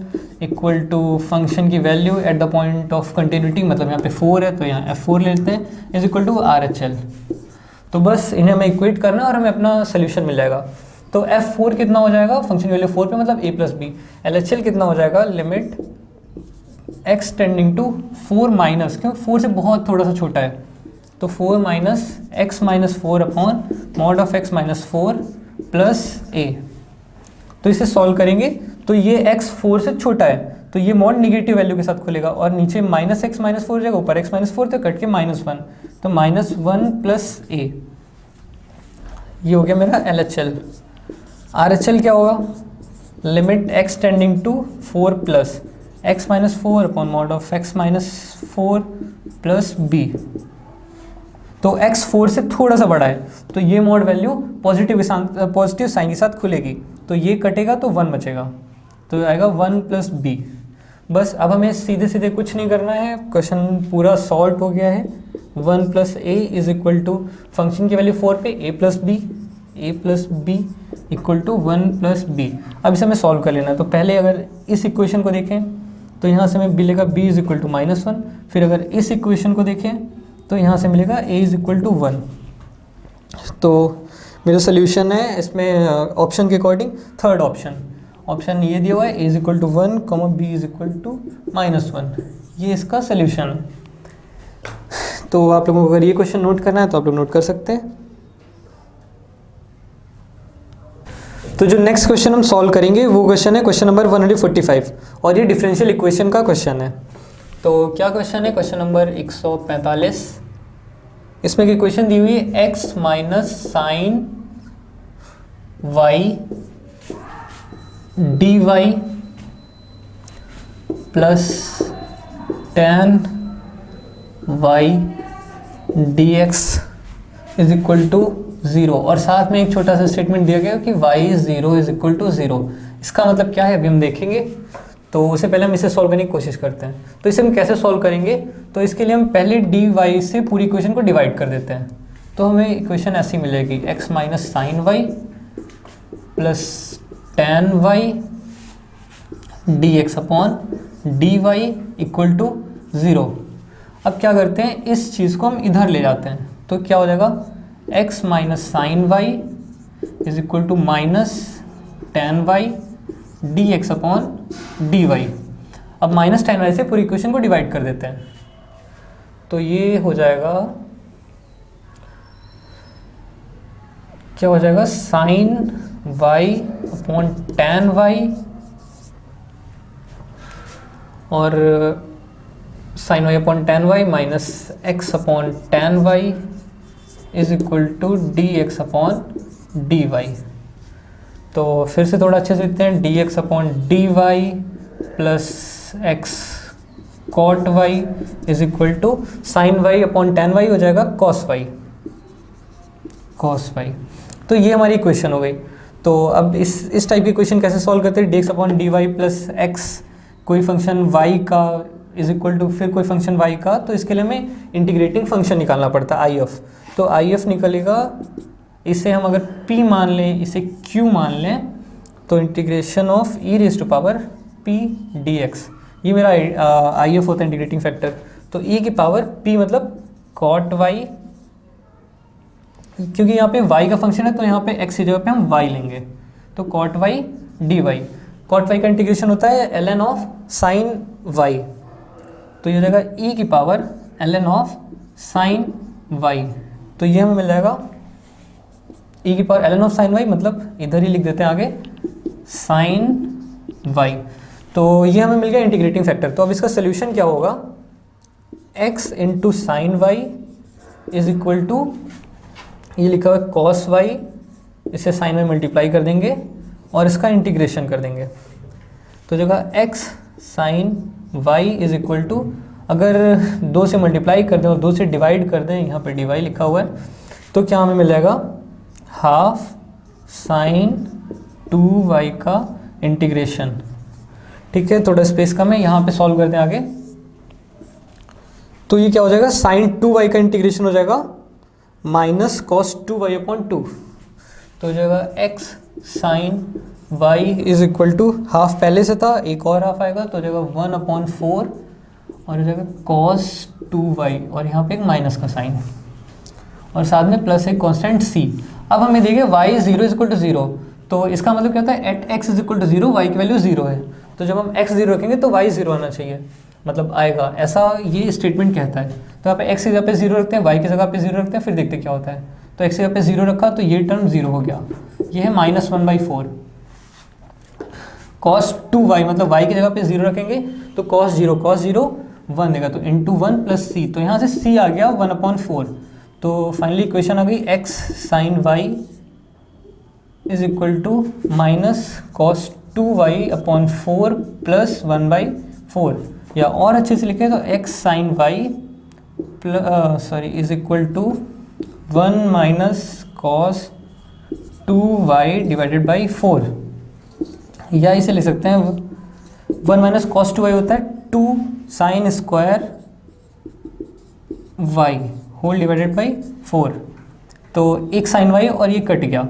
इक्वल टू फंक्शन की value at the point of continuity, मतलब यहाँ पे 4 है तो यहाँ F4 लेते हैं, इज इक्वल टू RHL। तो बस इन्हें हमें इक्वेट करना है और हमें अपना सोल्यूशन मिल जाएगा। तो F4 कितना हो जाएगा फंक्शन की वैल्यू 4 पे, मतलब a प्लस बी। LHL कितना हो जाएगा, limit x tending to 4 minus, क्यों 4 से बहुत थोड़ा सा छोटा है, तो 4 minus x minus 4 upon mod of x minus 4 plus a। तो इसे सॉल्व करेंगे तो ये x 4 से छोटा है तो ये मॉड निगेटिव वैल्यू के साथ खुलेगा और नीचे माइनस एक्स माइनस 4 जाएगा, ऊपर x माइनस 4 तो कट के -1, तो -1 प्लस a। ये हो गया मेरा LHL। RHL क्या होगा, limit x tending to 4 plus x minus 4 upon mod of x minus 4 plus b। तो x 4 से थोड़ा सा बड़ा है तो ये मॉड वैल्यू पॉजिटिव साइन के साथ खुलेगी, तो ये कटेगा तो 1 बचेगा, तो आएगा 1 प्लस b। बस अब हमें सीधे सीधे कुछ नहीं करना है, क्वेश्चन पूरा सॉल्व हो गया है। 1 plus a is equal to function की वैल्यू 4 पे a plus b equal to 1 plus b। अब इसे हमें सॉल्व कर लेना है। तो पहले अगर इस इक्वेशन को देखें तो यहाँ से हमें मिलेगा b इज इक्वल टू -1, फिर अगर इस इक्वेशन को देखें तो यहाँ से मिलेगा a इज इक्वल टू 1। तो मेरा सोल्यूशन है इसमें ऑप्शन के अकॉर्डिंग थर्ड ऑप्शन ये दिया हुआ है a is equal to 1, b is equal to -1, ये इसका सोल्यूशन है। तो आप लोगों को अगर ये क्वेश्चन नोट करना है तो आप लोग नोट कर सकते हैं। तो जो नेक्स्ट क्वेश्चन हम सॉल्व करेंगे वो क्वेश्चन है क्वेश्चन नंबर 145 और ये डिफरेंशियल इक्वेशन का क्वेश्चन है। तो क्या क्वेश्चन है, क्वेश्चन नंबर 145। इसमें की क्वेश्चन दी हुई है x minus sine y dy plus tan y dx is equal to 0 और साथ में एक छोटा सा स्टेटमेंट दिया गया कि y is 0 is equal to 0। इसका मतलब क्या है अभी हम देखेंगे। तो उससे पहले हम इसे सॉल्व करने की कोशिश करते हैं। तो इसे हम कैसे सॉल्व करेंगे, तो इसके लिए हम पहले dy से पूरी इक्वेशन को डिवाइड कर देते हैं। तो हमें इक्वेशन ऐसी मिलेगी x minus sine y plus tan y dx upon dy equal to 0। अब क्या करते हैं, इस चीज़ को हम इधर ले जाते हैं तो क्या हो जाएगा x minus sine y is equal to minus tan y dx upon dy। अब माइनस टैन वाई से पूरी इक्वेशन को डिवाइड कर देते हैं तो ये हो जाएगा, क्या हो जाएगा sine y upon tan y और sine y upon tan y minus x upon tan y is equal to d x upon d y. तो फिर से थोड़ा अच्छे से देखते हैं, d x upon d y plus x cot y is equal to sine y upon tan y हो जाएगा कॉस वाई। तो ये हमारी इक्वेशन हो गई। तो अब इस टाइप की इक्वेशन कैसे सॉल्व करते हैं, d x upon d y plus x कोई फंक्शन y का इज इक्वल टू फिर कोई फंक्शन y का, तो इसके लिए हमें इंटीग्रेटिंग फंक्शन निकालना पड़ता है IF। तो IF निकलेगा, इसे हम अगर p मान लें, इसे q मान लें, तो integration of e raise to power p dx, ये मेरा IF होता है इंटीग्रेटिंग फैक्टर। तो e की पावर p मतलब cot y, क्योंकि यहाँ पे y का फंक्शन है तो यहाँ पे x की जगह पे हम y लेंगे, तो cot y dy। cot y का इंटीग्रेशन होता है ln ऑफ साइन y, तो ये हो जाएगा e की power ln of sine y। तो ये हमें मिल जाएगा e की power ln of sine y, मतलब इधर ही लिख देते हैं आगे साइन y। तो ये हमें मिल गया इंटीग्रेटिंग फैक्टर। तो अब इसका सोल्यूशन क्या होगा, x into sine y is equal to, ये लिखा हुआ है कॉस y, इसे साइन में मल्टीप्लाई कर देंगे और इसका इंटीग्रेशन कर देंगे तो जगह x sine y is equal to, अगर 2 से मल्टीप्लाई कर दें और 2 से डिवाइड कर दें, यहाँ पे dy लिखा हुआ है, तो क्या हमें मिल जाएगा हाफ साइन 2y का इंटीग्रेशन। ठीक है, थोड़ा स्पेस कम है, यहाँ पे सॉल्व कर दें आगे। तो ये क्या हो जाएगा, साइन 2y का इंटीग्रेशन हो जाएगा माइनस कॉस 2y अपॉन 2, तो हो जाएगा x sine y is equal to half पहले से था, एक और हाफ आएगा तो हो जाएगा 1/4 और हो जाएगा cos 2y और यहाँ पे एक माइनस का साइन और साथ में प्लस एक कांस्टेंट c। अब हमें देखिए y 0 इज इक्वल टू 0, तो इसका मतलब क्या होता है at x is equal to 0 y की वैल्यू 0 है, तो जब हम x 0 रखेंगे तो y 0 आना चाहिए। मतलब आएगा, ऐसा ये स्टेटमेंट कहता है। तो यहाँ पे x की जगह पे 0 रखते हैं, y की जगह पे 0 रखते हैं, फिर देखते हैं क्या होता है। तो x की जगह पे 0 रखा तो ये टर्म 0 हो गया, ये है -1/4 cos 2y, मतलब y की जगह पे 0 रखेंगे तो cos 0 1 देगा, तो इंटू 1 प्लस सी, तो यहाँ से c आ गया 1/4। तो फाइनली इक्वेशन आ गई x sin y is equal to minus cos 2y/4 plus 1/4, या और अच्छे से लिखे तो x sin y is equal to 1 minus cos 2y divided by 4, या इसे लिख सकते हैं 1 माइनस कॉस 2y होता है 2 sine square y whole divided by 4। तो एक साइन y और ये कट गया,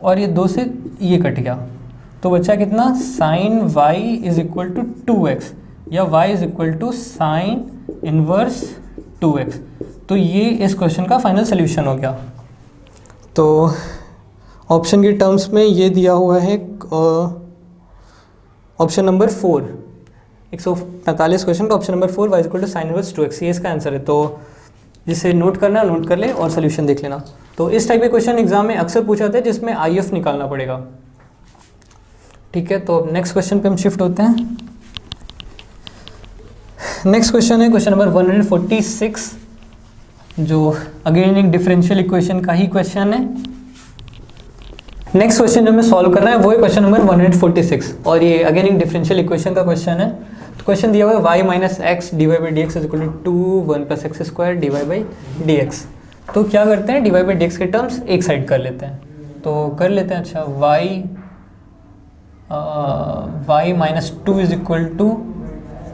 और ये 2 से ये कट गया, तो बचा कितना, sine y is equal to 2x, या y is equal to sine inverse 2x। तो ये इस क्वेश्चन का फाइनल सोल्यूशन हो गया। तो ऑप्शन के टर्म्स में ये दिया हुआ है ऑप्शन नंबर 4, 145 क्वेश्चन का option number 4 y equal to sine inverse 2x, ये इसका आंसर है। तो जिसे नोट करना है नोट कर ले और सोल्यूशन देख लेना। तो इस टाइप के क्वेश्चन एग्जाम में अक्सर पूछा जाता है जिसमें IF निकालना पड़ेगा। ठीक है, तो नेक्स्ट क्वेश्चन पे हम शिफ्ट होते हैं। नेक्स्ट क्वेश्चन है क्वेश्चन नंबर 146, जो अगेन एक डिफरेंशियल इक्वेशन का ही क्वेश्चन है। नेक्स्ट क्वेश्चन जो हमें सॉल्व करना है वो है क्वेश्चन नंबर 146, और ये अगेन एक डिफरेंशियल इक्वेशन का क्वेश्चन है। तो क्वेश्चन दिया हुआ है y minus x d y by d x is equal to 1 plus x square d y by d x. तो क्या करते हैं, डिवाई बाई डी एक्स के टर्म्स एक साइड कर लेते हैं, तो कर लेते हैं। अच्छा, y minus 2 is equal to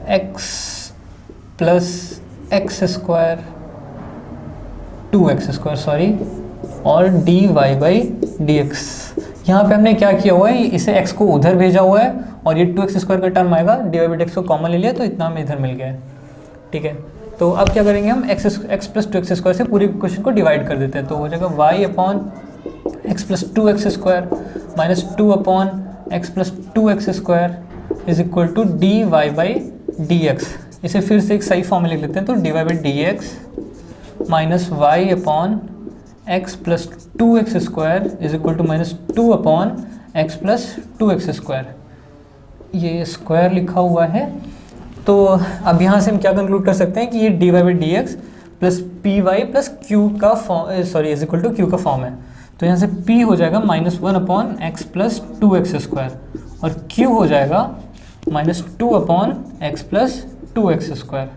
x plus x square 2x square sorry, और dy बाई डी एक्स। यहाँ पर हमने क्या किया हुआ है, इसे x को उधर भेजा हुआ है, और ये 2x स्क्वायर का टर्म आएगा, dy बाई डी एक्स को कॉमन ले लिया तो इतना हमें इधर मिल गया है। ठीक है, तो अब क्या करेंगे हम, x प्लस 2x स्क्वायर से पूरे क्वेश्चन को डिवाइड कर देते हैं। तो हो जाएगा y upon x plus 2x square minus 2 upon x plus 2x square is equal to dy by d x. इसे फिर से एक सही फॉर्म में लिख लेते हैं, तो dy by d x minus y upon x plus 2x square is equal to minus 2 upon x plus 2x square, ये स्क्वायर लिखा हुआ है। तो अब यहाँ से हम क्या कंक्लूड कर सकते हैं कि ये dy by d x plus p y plus q का form sorry is equal to q का फॉर्म है। तो यहाँ से p हो जाएगा -1 upon x plus 2x square, और q हो जाएगा -2 upon x plus 2x square.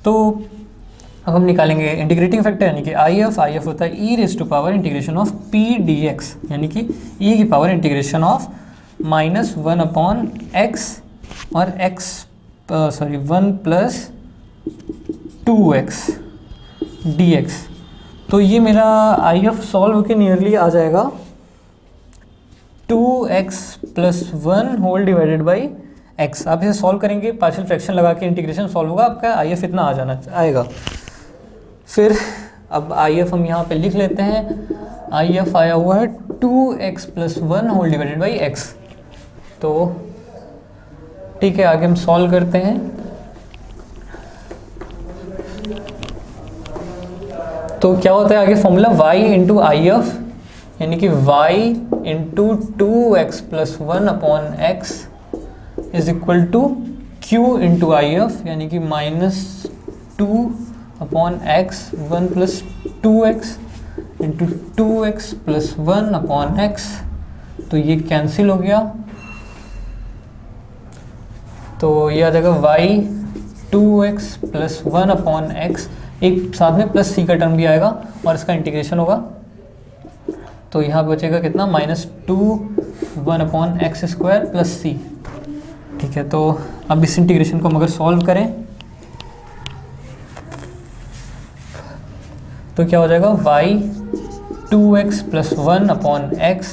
तो अब हम निकालेंगे इंटीग्रेटिंग फैक्टर, यानी कि IF होता है e raise to power integration of p dx, यानी कि e की power integration of -1 upon x और x 1 प्लस 2x dx। तो ये मेरा IF सॉल्व होकर नियरली आ जाएगा 2x plus 1 whole divided by x। आप इसे सॉल्व करेंगे, पार्शियल फ्रैक्शन लगा के इंटीग्रेशन सॉल्व होगा, आपका IF इतना आ जाना आएगा। फिर अब IF हम यहाँ पे लिख लेते हैं, IF आया हुआ है 2x plus 1 whole divided by x। तो ठीक है, आगे हम सॉल्व करते हैं। तो क्या होता है आगे फॉर्मूला, y इंटू IF, यानी कि y into 2x plus 1 upon x is equal to q into IF, यानी कि -2 upon x 1 plus 2x into 2x plus 1 upon x। तो ये कैंसिल हो गया, तो ये आ जाएगा y 2x plus 1 upon x, एक साथ में प्लस c का टर्म भी आएगा और इसका इंटीग्रेशन होगा। तो यहाँ बचेगा कितना, -2 1 upon x square plus c। ठीक है, तो अब इस इंटीग्रेशन को हम अगर सॉल्व करें तो क्या हो जाएगा, y 2x plus 1 upon x,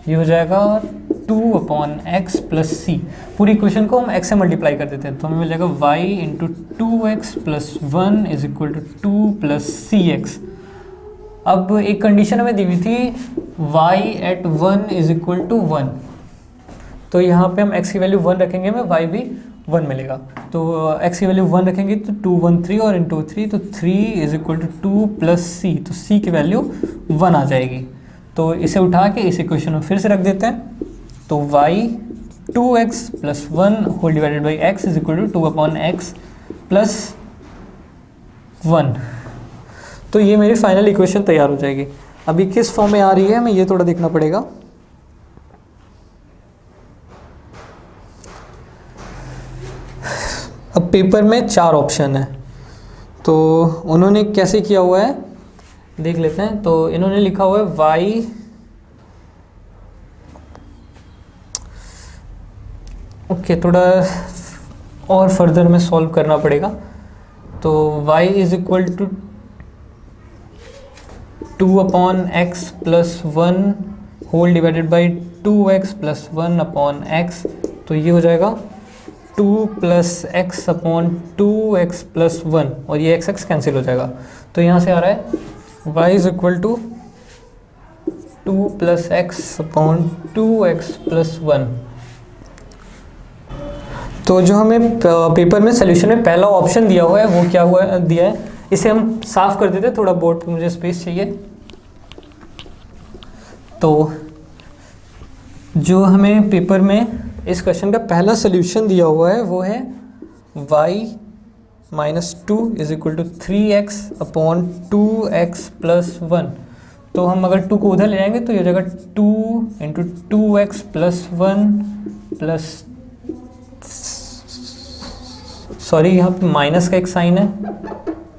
ये हो जाएगा 2 अपॉन एक्स प्लस सी। पूरी इक्वेशन को हम x से मल्टीप्लाई कर देते हैं, तो हमें मिल जाएगा y into 2x plus 1 is equal to 2 plus c x. अब एक कंडीशन हमें दी हुई थी y at 1 is equal to 1, तो यहाँ पे हम x की वैल्यू 1 रखेंगे, हमें y भी 1 मिलेगा। तो x की वैल्यू 1 रखेंगे तो 2 1 3 और इंटू 3, तो 3 इज इक्वल टू 2 प्लस सी, तो c की वैल्यू 1 आ जाएगी। तो इसे उठा के इस इक्वेशन में फिर से रख देते हैं। तो y 2x plus 1 whole divided by x is equal to 2 upon x plus 1। तो ये मेरी फाइनल इक्वेशन तैयार हो जाएगी। अभी किस फॉर्म में आ रही है हमें ये थोड़ा देखना पड़ेगा। अब पेपर में 4 ऑप्शन है, तो उन्होंने कैसे किया हुआ है देख लेते हैं। तो इन्होंने लिखा हुआ है y, ओके थोड़ा और फर्दर में सॉल्व करना पड़ेगा। तो y is equal to 2 upon x plus 1 whole divided by 2x plus 1 upon x, तो ये हो जाएगा 2 plus x upon 2x plus 1, और ये x कैंसिल हो जाएगा। तो यहाँ से आ रहा है y is equal to 2 plus x upon 2x plus 1। तो जो हमें पेपर में सोल्यूशन में पहला ऑप्शन दिया हुआ है वो क्या हुआ दिया है, इसे हम साफ कर देते हैं, थोड़ा बोर्ड पे मुझे स्पेस चाहिए। तो जो हमें पेपर में इस क्वेश्चन का पहला सोल्यूशन दिया हुआ है वो है y minus 2 is equal to 3x upon 2x plus 1। तो हम अगर 2 को उधर ले जाएंगे तो ये हो जाएगा 2 into 2x plus 1 plus, sorry यहाँ पे माइनस का एक साइन है,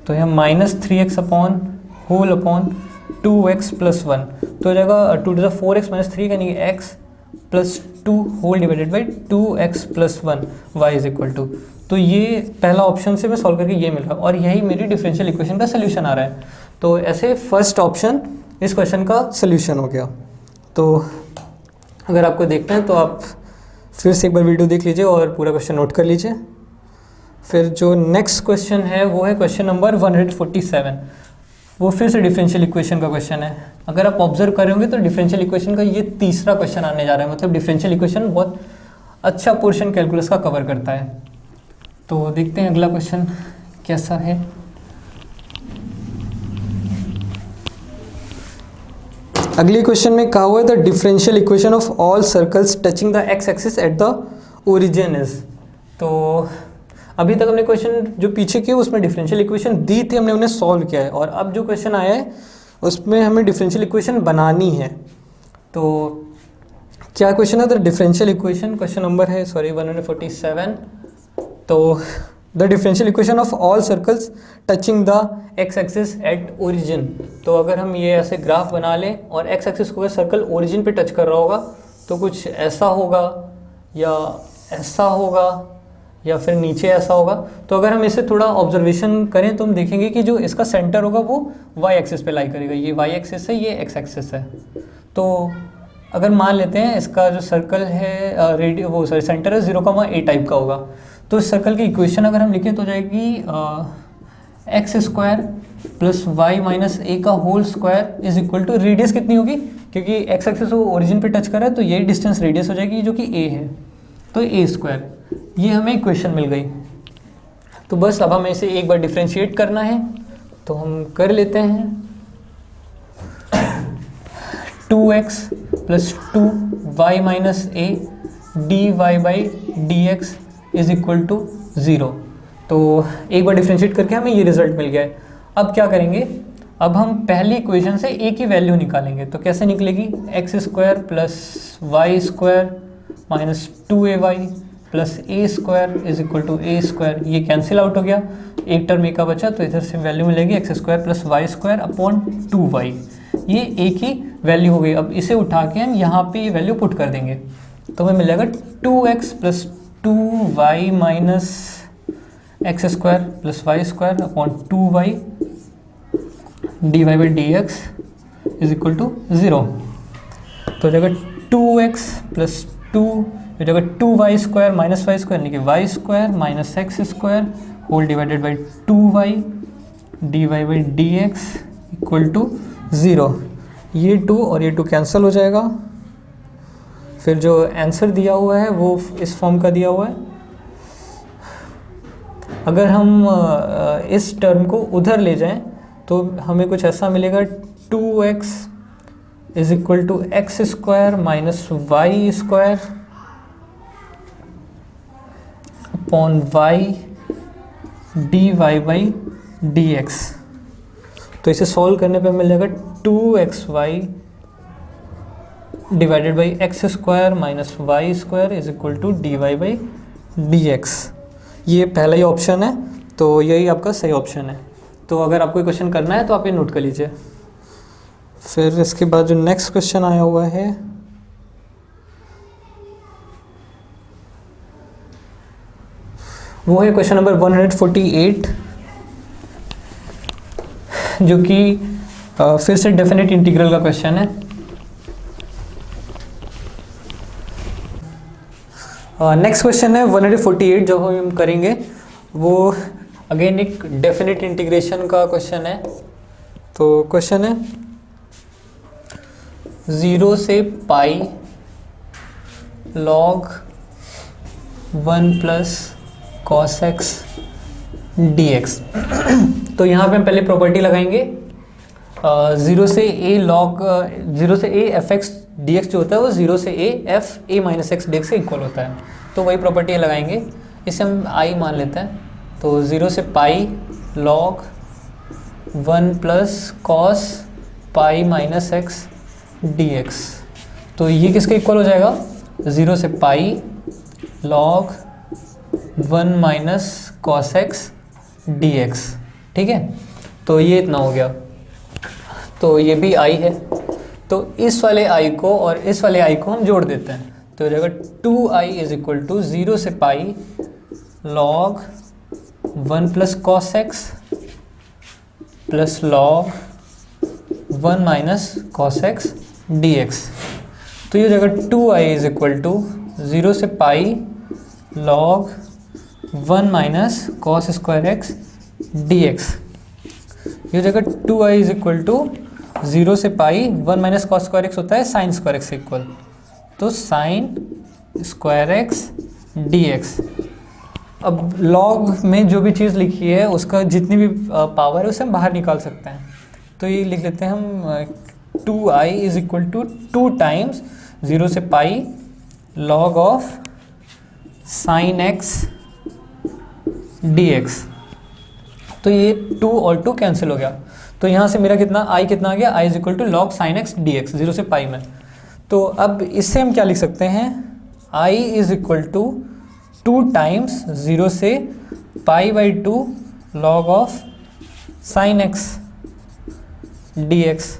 तो यहाँ minus 3x upon whole upon 2x plus 1, तो हो जाएगा 2 टू द 4x माइनस 3 यानी कि x plus 2 whole divided by 2x plus 1 y is equal to. तो ये पहला ऑप्शन से मैं सॉल्व करके ये मिल रहा है, और यही मेरी डिफरेंशियल इक्वेशन का सोल्यूशन आ रहा है। तो ऐसे फर्स्ट ऑप्शन इस क्वेश्चन का सोल्यूशन हो गया। तो अगर आपको देखना है तो आप फिर से एक बार वीडियो देख लीजिए और पूरा क्वेश्चन नोट कर लीजिए। फिर जो नेक्स्ट क्वेश्चन है वो है क्वेश्चन नंबर 147। वो फिर से डिफरेंशियल इक्वेशन का क्वेश्चन है। अगर आप ऑब्जर्व कर रहे होंगे तो डिफरेंशियल इक्वेशन का ये तीसरा क्वेश्चन आने जा रहा है, मतलब डिफरेंशियल इक्वेशन बहुत अच्छा पोर्शन कैलकुलस का कवर करता है। तो देखते हैं अगला क्वेश्चन कैसा है। अगले क्वेश्चन में कहा हुआ है the differential equation of all circles touching the x axis at the origin is. तो अभी तक हमने क्वेश्चन जो पीछे किए उसमें डिफरेंशियल इक्वेशन दी थी, हमने उन्हें सॉल्व किया है, और अब जो क्वेश्चन आया है उसमें हमें डिफरेंशियल इक्वेशन बनानी है। तो क्या क्वेश्चन है the differential equation, question number है 147। तो the differential equation of all circles touching the x axis at origin. तो अगर हम ये ऐसे ग्राफ बना लें और एक्स एक्सिस को सर्कल ओरिजिन पे टच कर रहा होगा तो कुछ ऐसा होगा या ऐसा होगा या फिर नीचे ऐसा होगा। तो अगर हम इसे थोड़ा ऑब्जर्वेशन करें तो हम देखेंगे कि जो इसका सेंटर होगा वो वाई एक्सिस पे लाई करेगा। ये वाई एक्सिस है, ये एक्स एक्सिस है। तो अगर मान लेते हैं इसका जो सर्कल है वो सेंटर है 0,a टाइप का होगा, तो इस सर्कल की इक्वेशन अगर हम लिखें तो जाएगी x square plus y minus a का whole square is equal to radius कितनी होगी, क्योंकि एक्स एक्सिस वो ओरिजिन पे टच कर रहा है तो यही डिस्टेंस रेडियस हो जाएगी जो कि ए है, तो ए स्क्वायर। ये हमें इक्वेशन मिल गई। तो बस अब हमें इसे एक बार डिफ्रेंशिएट करना है, तो हम कर लेते हैं। 2x plus 2y minus a d y by d x is equal to 0। तो एक बार डिफ्रेंशिएट करके हमें ये रिजल्ट मिल गया है। अब क्या करेंगे, अब हम पहली इक्वेशन से a की वैल्यू निकालेंगे। तो कैसे निकलेगी, x square plus y square minus 2ay plus a square is equal to a square. ये कैंसिल आउट हो गया, एक टर्म ए का बचा, तो इधर से वैल्यू मिलेगी x square plus y square upon 2y। ये ए की वैल्यू हो गई। अब इसे उठा के हम यहाँ पे ये वैल्यू पुट कर देंगे तो हमें मिल जाएगा 2x plus 2y minus x square plus y square upon 2y d y by d x is equal to 0। तो हो जाएगा 2x प्लस 2 हो जाएगा 2y square minus y square यानी कि y square minus x square whole divided by 2y d y by d x equal to 0। ये 2 और ये 2 कैंसिल हो जाएगा। फिर जो आंसर दिया हुआ है वो इस फॉर्म का दिया हुआ है अगर हम इस टर्म को उधर ले जाएं तो हमें कुछ ऐसा मिलेगा 2x is equal to x square minus y square upon y d y by d x. तो इसे सॉल्व करने पे मिल जाएगा 2xy divided by x square minus y square is equal to d y by d x. ये पहला ही option है, तो यही आपका सही ऑप्शन है। तो अगर आपको क्वेश्चन करना है तो आप ये नोट कर लीजिए। फिर इसके बाद जो नेक्स्ट क्वेश्चन आया हुआ है वो है क्वेश्चन नंबर 148, जो कि फिर से डेफिनेट इंटीग्रल का क्वेश्चन है। नेक्स्ट क्वेश्चन है 148 जो हम करेंगे वो अगेन एक डेफिनेट इंटीग्रेशन का क्वेश्चन है। तो क्वेश्चन है 0 से पाई log 1 plus cos x dx। तो यहाँ पे हम पहले प्रॉपर्टी लगाएंगे 0 से a F x d x जो होता है वो 0 से a F A minus x d x से इक्वल होता है। तो वही प्रॉपर्टी लगाएंगे, इसे हम i मान लेते हैं। तो 0 से पाई log 1 plus cos pi minus x d x. तो ये किसके इक्वल हो जाएगा? 0 से पाई log 1 minus cos x d x. ठीक है, तो ये इतना हो गया। तो ये भी i है, तो इस वाले i को और इस वाले i को हम जोड़ देते हैं। तो हो जाएगा 2i इज इक्वल टू 0 से पाई log 1 plus cos x plus log 1 minus cos x d x. तो ये हो जाएगा 2i इज इक्वल टू 0 से पाई log 1 minus cos square x d x. ये हो जाएगा 2i इज इक्वल टू 0 से पाई 1 माइनस कॉस स्क्वायर एक्स होता है साइन स्क्वायर एक्स से इक्वल, तो sine square x d x. अब लॉग में जो भी चीज़ लिखी है उसका जितनी भी पावर है उसे हम बाहर निकाल सकते हैं। तो ये लिख लेते हैं हम 2i is equal to 2 times 0 से पाई log of sine x d x. तो ये 2 और 2 कैंसिल हो गया। तो यहाँ से मेरा कितना i कितना आ गया? i is equal to log sine x d x 0 से पाई में। तो अब इससे हम क्या लिख सकते हैं? i is equal to 2 times 0 से pi by 2 log of sine x d x.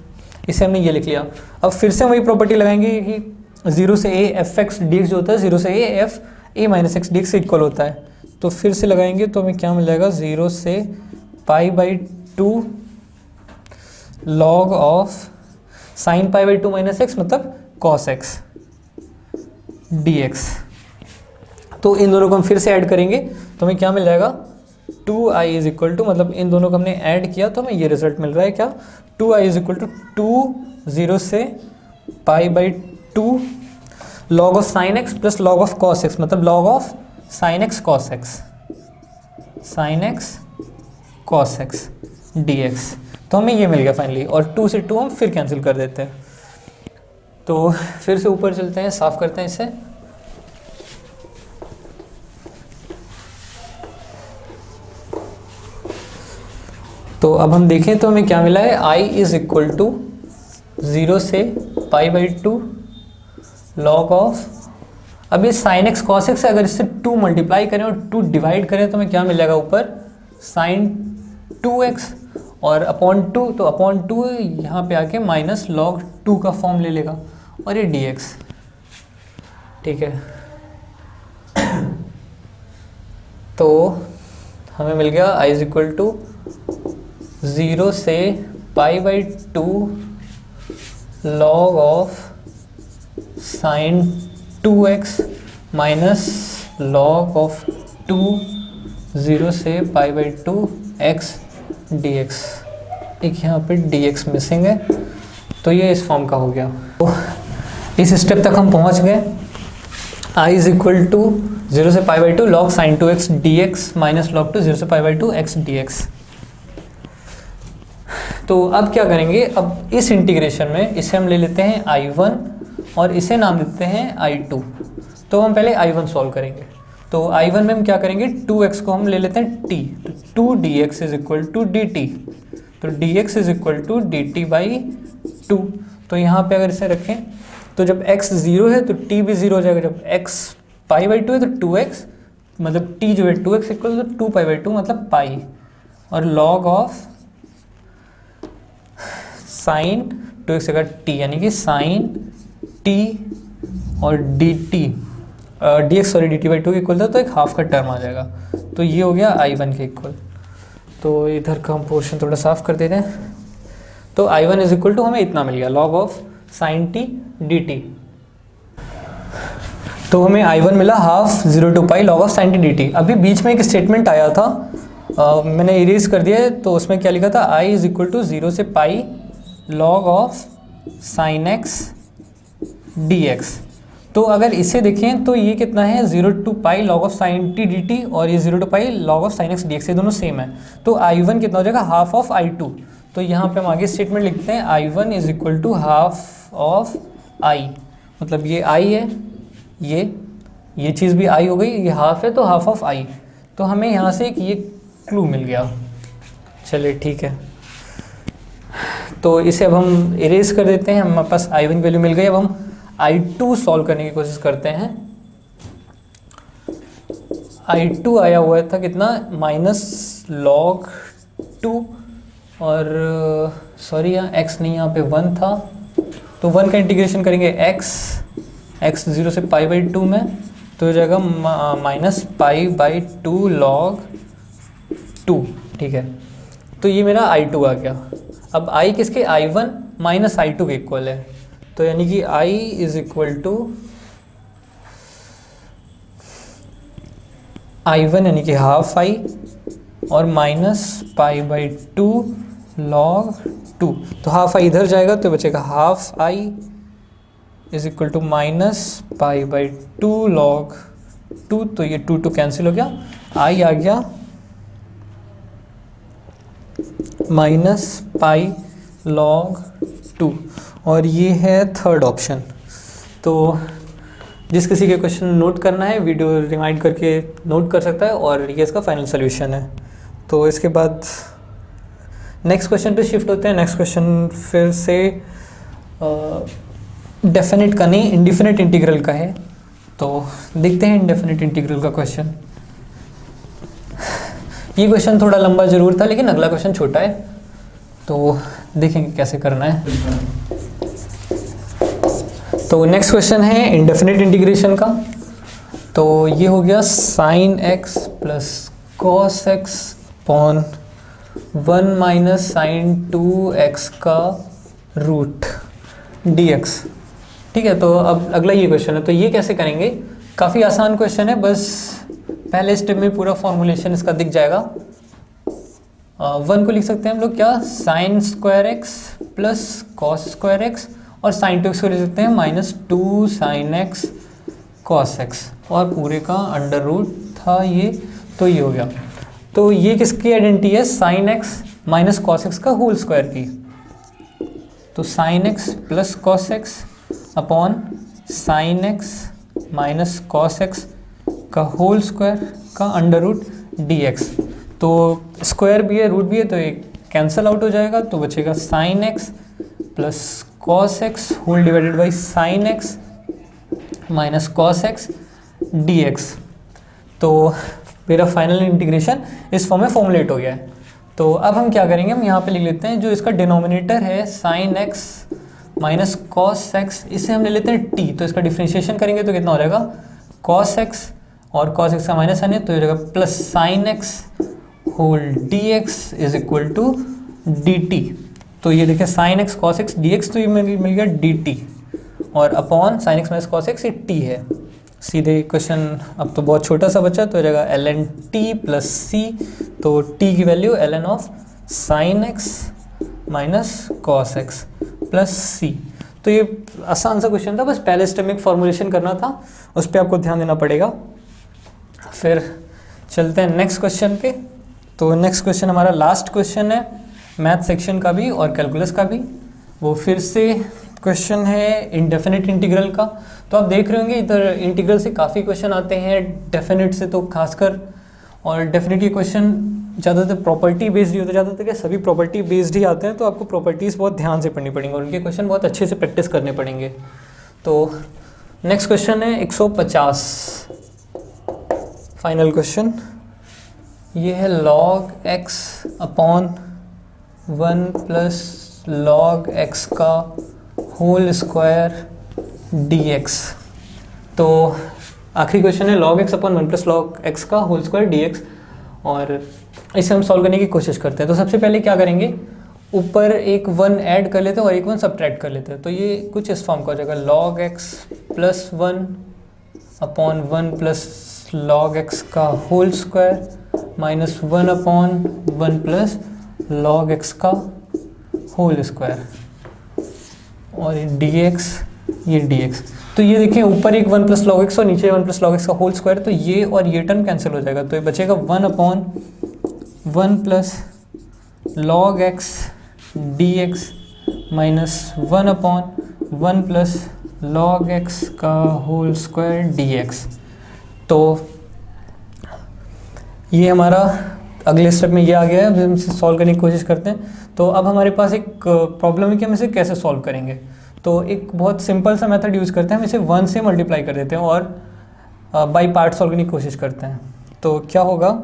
इसे हमने ये लिख लिया। अब फिर से वही प्रॉपर्टी लगाएंगे कि 0 से a F x d x जो होता है 0 से a F A minus x d x से इक्वल होता है। तो फिर से लगाएंगे तो हमें क्या मिल जाएगा? 0 से pi by 2 log of sine pi by 2 minus x मतलब कॉस एक्स डी एक्स। तो इन दोनों को हम फिर से ऐड करेंगे तो हमें क्या मिल जाएगा? 2i इज इक्वल टू, मतलब इन दोनों को हमने ऐड किया तो हमें ये रिजल्ट मिल रहा है क्या? 2i इज इक्वल टू 2 0 से pi by 2 log of sine x plus log of cos x मतलब log of sine x cos x, sine x cos x d x. तो हमें ये मिल गया फाइनली, और 2 से 2 हम फिर कैंसिल कर देते हैं। तो फिर से ऊपर चलते हैं, साफ करते हैं इसे। तो अब हम देखें तो हमें क्या मिला है? i इज इक्वल टू 0 से पाई बाई 2 लॉग ऑफ, अब ये साइन एक्स कॉस एक्स है, अगर इससे 2 मल्टीप्लाई करें और 2 डिवाइड करें तो हमें क्या मिल जाएगा ऊपर? साइन 2x और अपॉन 2, तो अपॉन 2 यहाँ पे आके माइनस लॉग 2 का फॉर्म ले लेगा और ये dx। ठीक है, तो हमें मिल गया i इज इक्वल टू 0 से pi by 2 log of sign 2x minus log of 2 0 से पाई बाई 2 x dx। एक यहाँ पे dx मिसिंग है, तो ये इस फॉर्म का हो गया। तो इस स्टेप तक हम पहुँच गए। आई इज इक्वल टू 0 से pi by two log sign 2x dx minus log to 0 से pi by two x dx। तो अब क्या करेंगे, अब इस इंटीग्रेशन में इसे हम ले लेते हैं I1 और इसे नाम देते हैं I2। तो हम पहले I1 सॉल्व करेंगे। तो I1 में हम क्या करेंगे, 2x को हम ले लेते हैं t, तो 2 dx is equal to dt, तो dx is equal to dt by 2। तो यहाँ पे अगर इसे रखें तो जब x 0 है तो t भी 0 हो जाएगा, जब x पाई बाई 2 है तो 2x मतलब t जो है 2x इक्वल तो 2 पाई बाई 2 मतलब पाई, और log ऑफ साइन 2x जगह t यानी कि साइन t और dt dx sorry dt by 2 के इक्वल था, तो एक हाफ का टर्म आ जाएगा। तो ये हो गया I1 के इक्वल। तो इधर का हम पोर्शन थोड़ा साफ कर देते हैं। तो I1 इज इक्वल टू हमें इतना मिल गया log of sine t dt। तो हमें I1 मिला half 0 to pi log of sine t dt। अभी बीच में एक स्टेटमेंट आया था, मैंने इरेज कर दिया है, तो उसमें क्या लिखा था, I इज इक्वल टू 0 से पाई log of sine x dx। तो अगर इसे देखें तो ये कितना है, 0 to pi log of sine t dt, और ये 0 to pi log of sine x dx, ये दोनों सेम है। तो I1 कितना हो जाएगा, हाफ ऑफ I2। तो यहाँ पे हम आगे स्टेटमेंट लिखते हैं I1 is equal to half of I, मतलब ये I है, ये चीज़ भी I हो गई, ये हाफ है तो हाफ ऑफ I। तो हमें यहाँ से एक ये क्लू मिल गया। चलिए ठीक है, तो इसे अब हम इरेज कर देते हैं, हमारे पास I1 वैल्यू मिल गई। अब हम I2 सॉल्व करने की कोशिश करते हैं। I2 आया हुआ था कितना, माइनस लॉग 2, और सॉरी यहाँ x नहीं, यहाँ पे 1 था, तो 1 का इंटीग्रेशन करेंगे x 0 से पाई बाई 2 में, तो हो जाएगा माइनस पाई बाई 2 लॉग 2। ठीक है, तो ये मेरा I2 आ गया। अब I किसके, I1 माइनस I2 के इक्वल है, तो यानी कि I is equal to I1 यानी कि हाफ I और माइनस पाई बाई 2 लॉग 2। तो हाफ I इधर जाएगा तो बचेगा half I is equal to minus pi by 2 log 2। तो ये 2 कैंसिल हो गया, I आ गया माइनस पाई लॉग 2, और ये है थर्ड ऑप्शन। तो जिस किसी के क्वेश्चन नोट करना है वीडियो रिमाइंड करके नोट कर सकता है, और ये इसका फाइनल सोल्यूशन है। तो इसके बाद नेक्स्ट क्वेश्चन पे शिफ्ट होते हैं। नेक्स्ट क्वेश्चन फिर से डेफिनेट का नहीं, इंडिफिनिट इंटीग्रल का है। तो देखते हैं इंडेफिनिट इंटीग्रल का क्वेश्चन। ये क्वेश्चन थोड़ा लंबा ज़रूर था, लेकिन अगला क्वेश्चन छोटा है, तो देखेंगे कैसे करना है। तो नेक्स्ट क्वेश्चन है इंडेफिनिट इंटीग्रेशन का। तो ये हो गया sine x plus cos x upon 1 minus sine 2x का रूट dx। ठीक है, तो अब अगला ये क्वेश्चन है। तो ये कैसे करेंगे, काफ़ी आसान क्वेश्चन है, बस पहले स्टेप में पूरा फॉर्मूलेशन इसका दिख जाएगा। 1 को लिख सकते हैं हम लोग क्या, sine square x plus cos square x, और साइन 2x को लिख सकते हैं minus 2 sign x cos x, और पूरे का अंडर रूट था ये, तो ये हो गया। तो ये किसकी आइडेंटिटी है, sign x minus cos x का होल स्क्वायर की। तो sign x plus cos x upon sine x minus cos x का होल स्क्वायर का अंडर रूट dx। तो स्क्वायर भी है रूट भी है, तो एक कैंसिल आउट हो जाएगा, तो बचेगा sine x plus cos x whole divided by sine x minus cos x dx। तो मेरा फाइनल इंटीग्रेशन इस फॉर्म में फॉर्मुलेट हो गया है। तो अब हम क्या करेंगे, हम यहाँ पे लिख लेते हैं जो इसका डिनोमिनेटर है sign x minus cos x, इसे हम ले लेते हैं t। तो इसका डिफ्रेंशिएशन करेंगे तो कितना हो जाएगा, कॉस एक्स और कॉस एक्स का माइनस आने, तो हो जाएगा plus sine x whole dx is equal to dt। तो ये देखिए sine x cos x dx, तो ये मिल गया dt, और upon sine x minus cos x ये t है। सीधे क्वेश्चन अब तो बहुत छोटा सा बचा, तो हो जाएगा ln t प्लस c। तो t की value ln of sine x minus cos x plus c। तो ये आसान सा क्वेश्चन था, बस पहले स्टेप में फॉर्मुलेशन करना था, उस पर आपको ध्यान देना पड़ेगा। फिर चलते हैं नेक्स्ट क्वेश्चन पे। तो नेक्स्ट क्वेश्चन हमारा लास्ट क्वेश्चन है मैथ सेक्शन का भी और कैलकुलस का भी। वो फिर से क्वेश्चन है इंडेफिनिट इंटीग्रल का। तो आप देख रहे होंगे इधर इंटीग्रल से काफ़ी क्वेश्चन आते हैं, डेफिनेट से तो खासकर। और डेफिनेट ये क्वेश्चन ज़्यादातर प्रॉपर्टी बेस्ड ही होते हैं, ज़्यादातर क्या सभी प्रॉपर्टी बेस्ड ही आते हैं। तो आपको प्रॉपर्टीज़ बहुत ध्यान से पढ़नी पड़ेंगी और उनके क्वेश्चन बहुत अच्छे से प्रैक्टिस करने पड़ेंगे। तो नेक्स्ट क्वेश्चन है 150, फाइनल क्वेश्चन। ये है log x upon 1 plus log x का होल स्क्वायर dx। तो आखिरी क्वेश्चन है log x upon 1 plus log x का होल स्क्वायर dx, और इसे हम सॉल्व करने की कोशिश करते हैं। तो सबसे पहले क्या करेंगे, ऊपर एक 1 ऐड कर लेते हैं और एक 1 सब्ट्रैक्ट कर लेते हैं। तो ये कुछ इस फॉर्म का हो जाएगा, log x plus 1 upon 1 plus log x का whole square minus 1 upon 1 plus log x का होल स्क्वायर, और ये dx, ये dx। तो ये देखिए ऊपर एक 1 प्लस log x और नीचे 1 प्लस log x का होल स्क्वायर, तो ये और ये टर्म कैंसिल हो जाएगा। तो ये बचेगा 1 upon 1 plus log x dx minus 1 upon 1 plus log x का होल स्क्वायर dx। तो ये हमारा अगले स्टेप में ये आ गया है। अब हम इसे सॉल्व करने की कोशिश करते हैं। तो अब हमारे पास एक प्रॉब्लम है कि हम इसे कैसे सॉल्व करेंगे। तो एक बहुत सिंपल सा मेथड यूज़ करते हैं, हम इसे 1 से मल्टीप्लाई कर देते हैं और बाई पार्ट सॉल्व करने की कोशिश करते हैं। तो क्या होगा,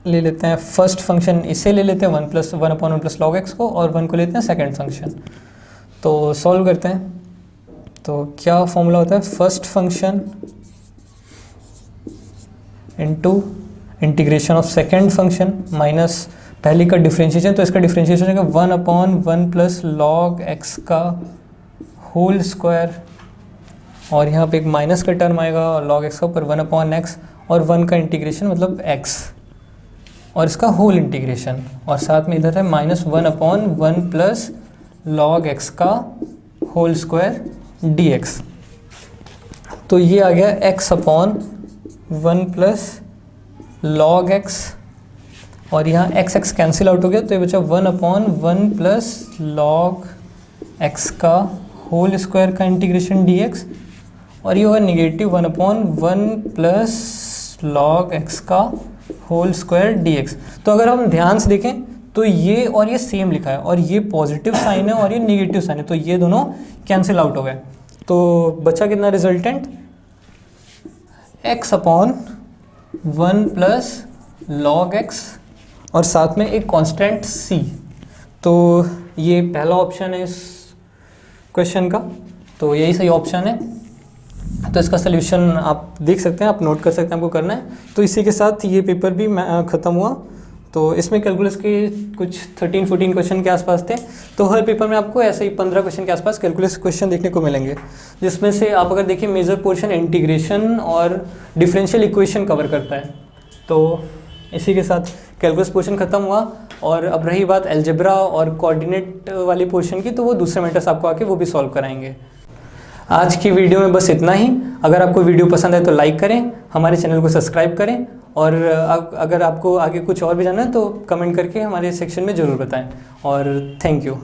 ले लेते हैं फर्स्ट फंक्शन, इसे ले लेते हैं 1 अपॉन 1 प्लस log x को, और 1 को लेते हैं सेकेंड फंक्शन। तो सॉल्व करते हैं। तो क्या फॉर्मूला होता है, first function into integration of second function minus पहली का डिफरेंशिएशन। तो इसका डिफरेंशिएशन है 1 अपॉन 1 प्लस log x का होल स्क्वायर, और यहाँ पे एक माइनस का टर्म आएगा और log x का ऊपर 1 अपॉन x, और 1 का इंटीग्रेशन मतलब x, और इसका होल इंटीग्रेशन, और साथ में इधर है minus 1 upon 1 plus log x का होल स्क्वायर dx। तो ये आ गया x upon 1 plus log x, और यहाँ x x कैंसिल आउट हो गया, तो ये बचा 1 अपॉन 1 प्लस log x का होल स्क्वायर का इंटीग्रेशन dx, और ये होगा negative 1 upon 1 plus log x का होल स्क्वायर dx। तो अगर हम ध्यान से देखें तो ये और ये सेम लिखा है, और ये पॉजिटिव साइन है और ये निगेटिव साइन है, तो ये दोनों कैंसिल आउट हो गए। तो बचा कितना resultant, x upon 1 plus log x और साथ में एक कांस्टेंट c। तो ये पहला ऑप्शन है इस क्वेश्चन का, तो यही सही ऑप्शन है। तो इसका सलूशन आप देख सकते हैं, आप नोट कर सकते हैं आपको करना है। तो इसी के साथ ये पेपर भी ख़त्म हुआ। तो इसमें कैलकुलस के कुछ 13-14 क्वेश्चन के आसपास थे। तो हर पेपर में आपको ऐसे ही 15 क्वेश्चन के आसपास कैलकुलस क्वेश्चन देखने को मिलेंगे, जिसमें से आप अगर देखिए मेजर पोर्शन इंटीग्रेशन और डिफरेंशियल इक्वेशन कवर करता है। तो इसी के साथ कैलकुलस पोर्शन ख़त्म हुआ, और अब रही बात अलजेब्रा और कोऑर्डिनेट वाली पोर्शन की, तो वो दूसरे मेंटर्स आपको आके वो भी सॉल्व कराएंगे। आज की वीडियो में बस इतना ही। अगर आपको वीडियो पसंद है तो लाइक करें, हमारे चैनल को सब्सक्राइब करें, और अगर आपको आगे कुछ और भी जानना है तो कमेंट करके हमारे सेक्शन में ज़रूर बताएं। और थैंक यू।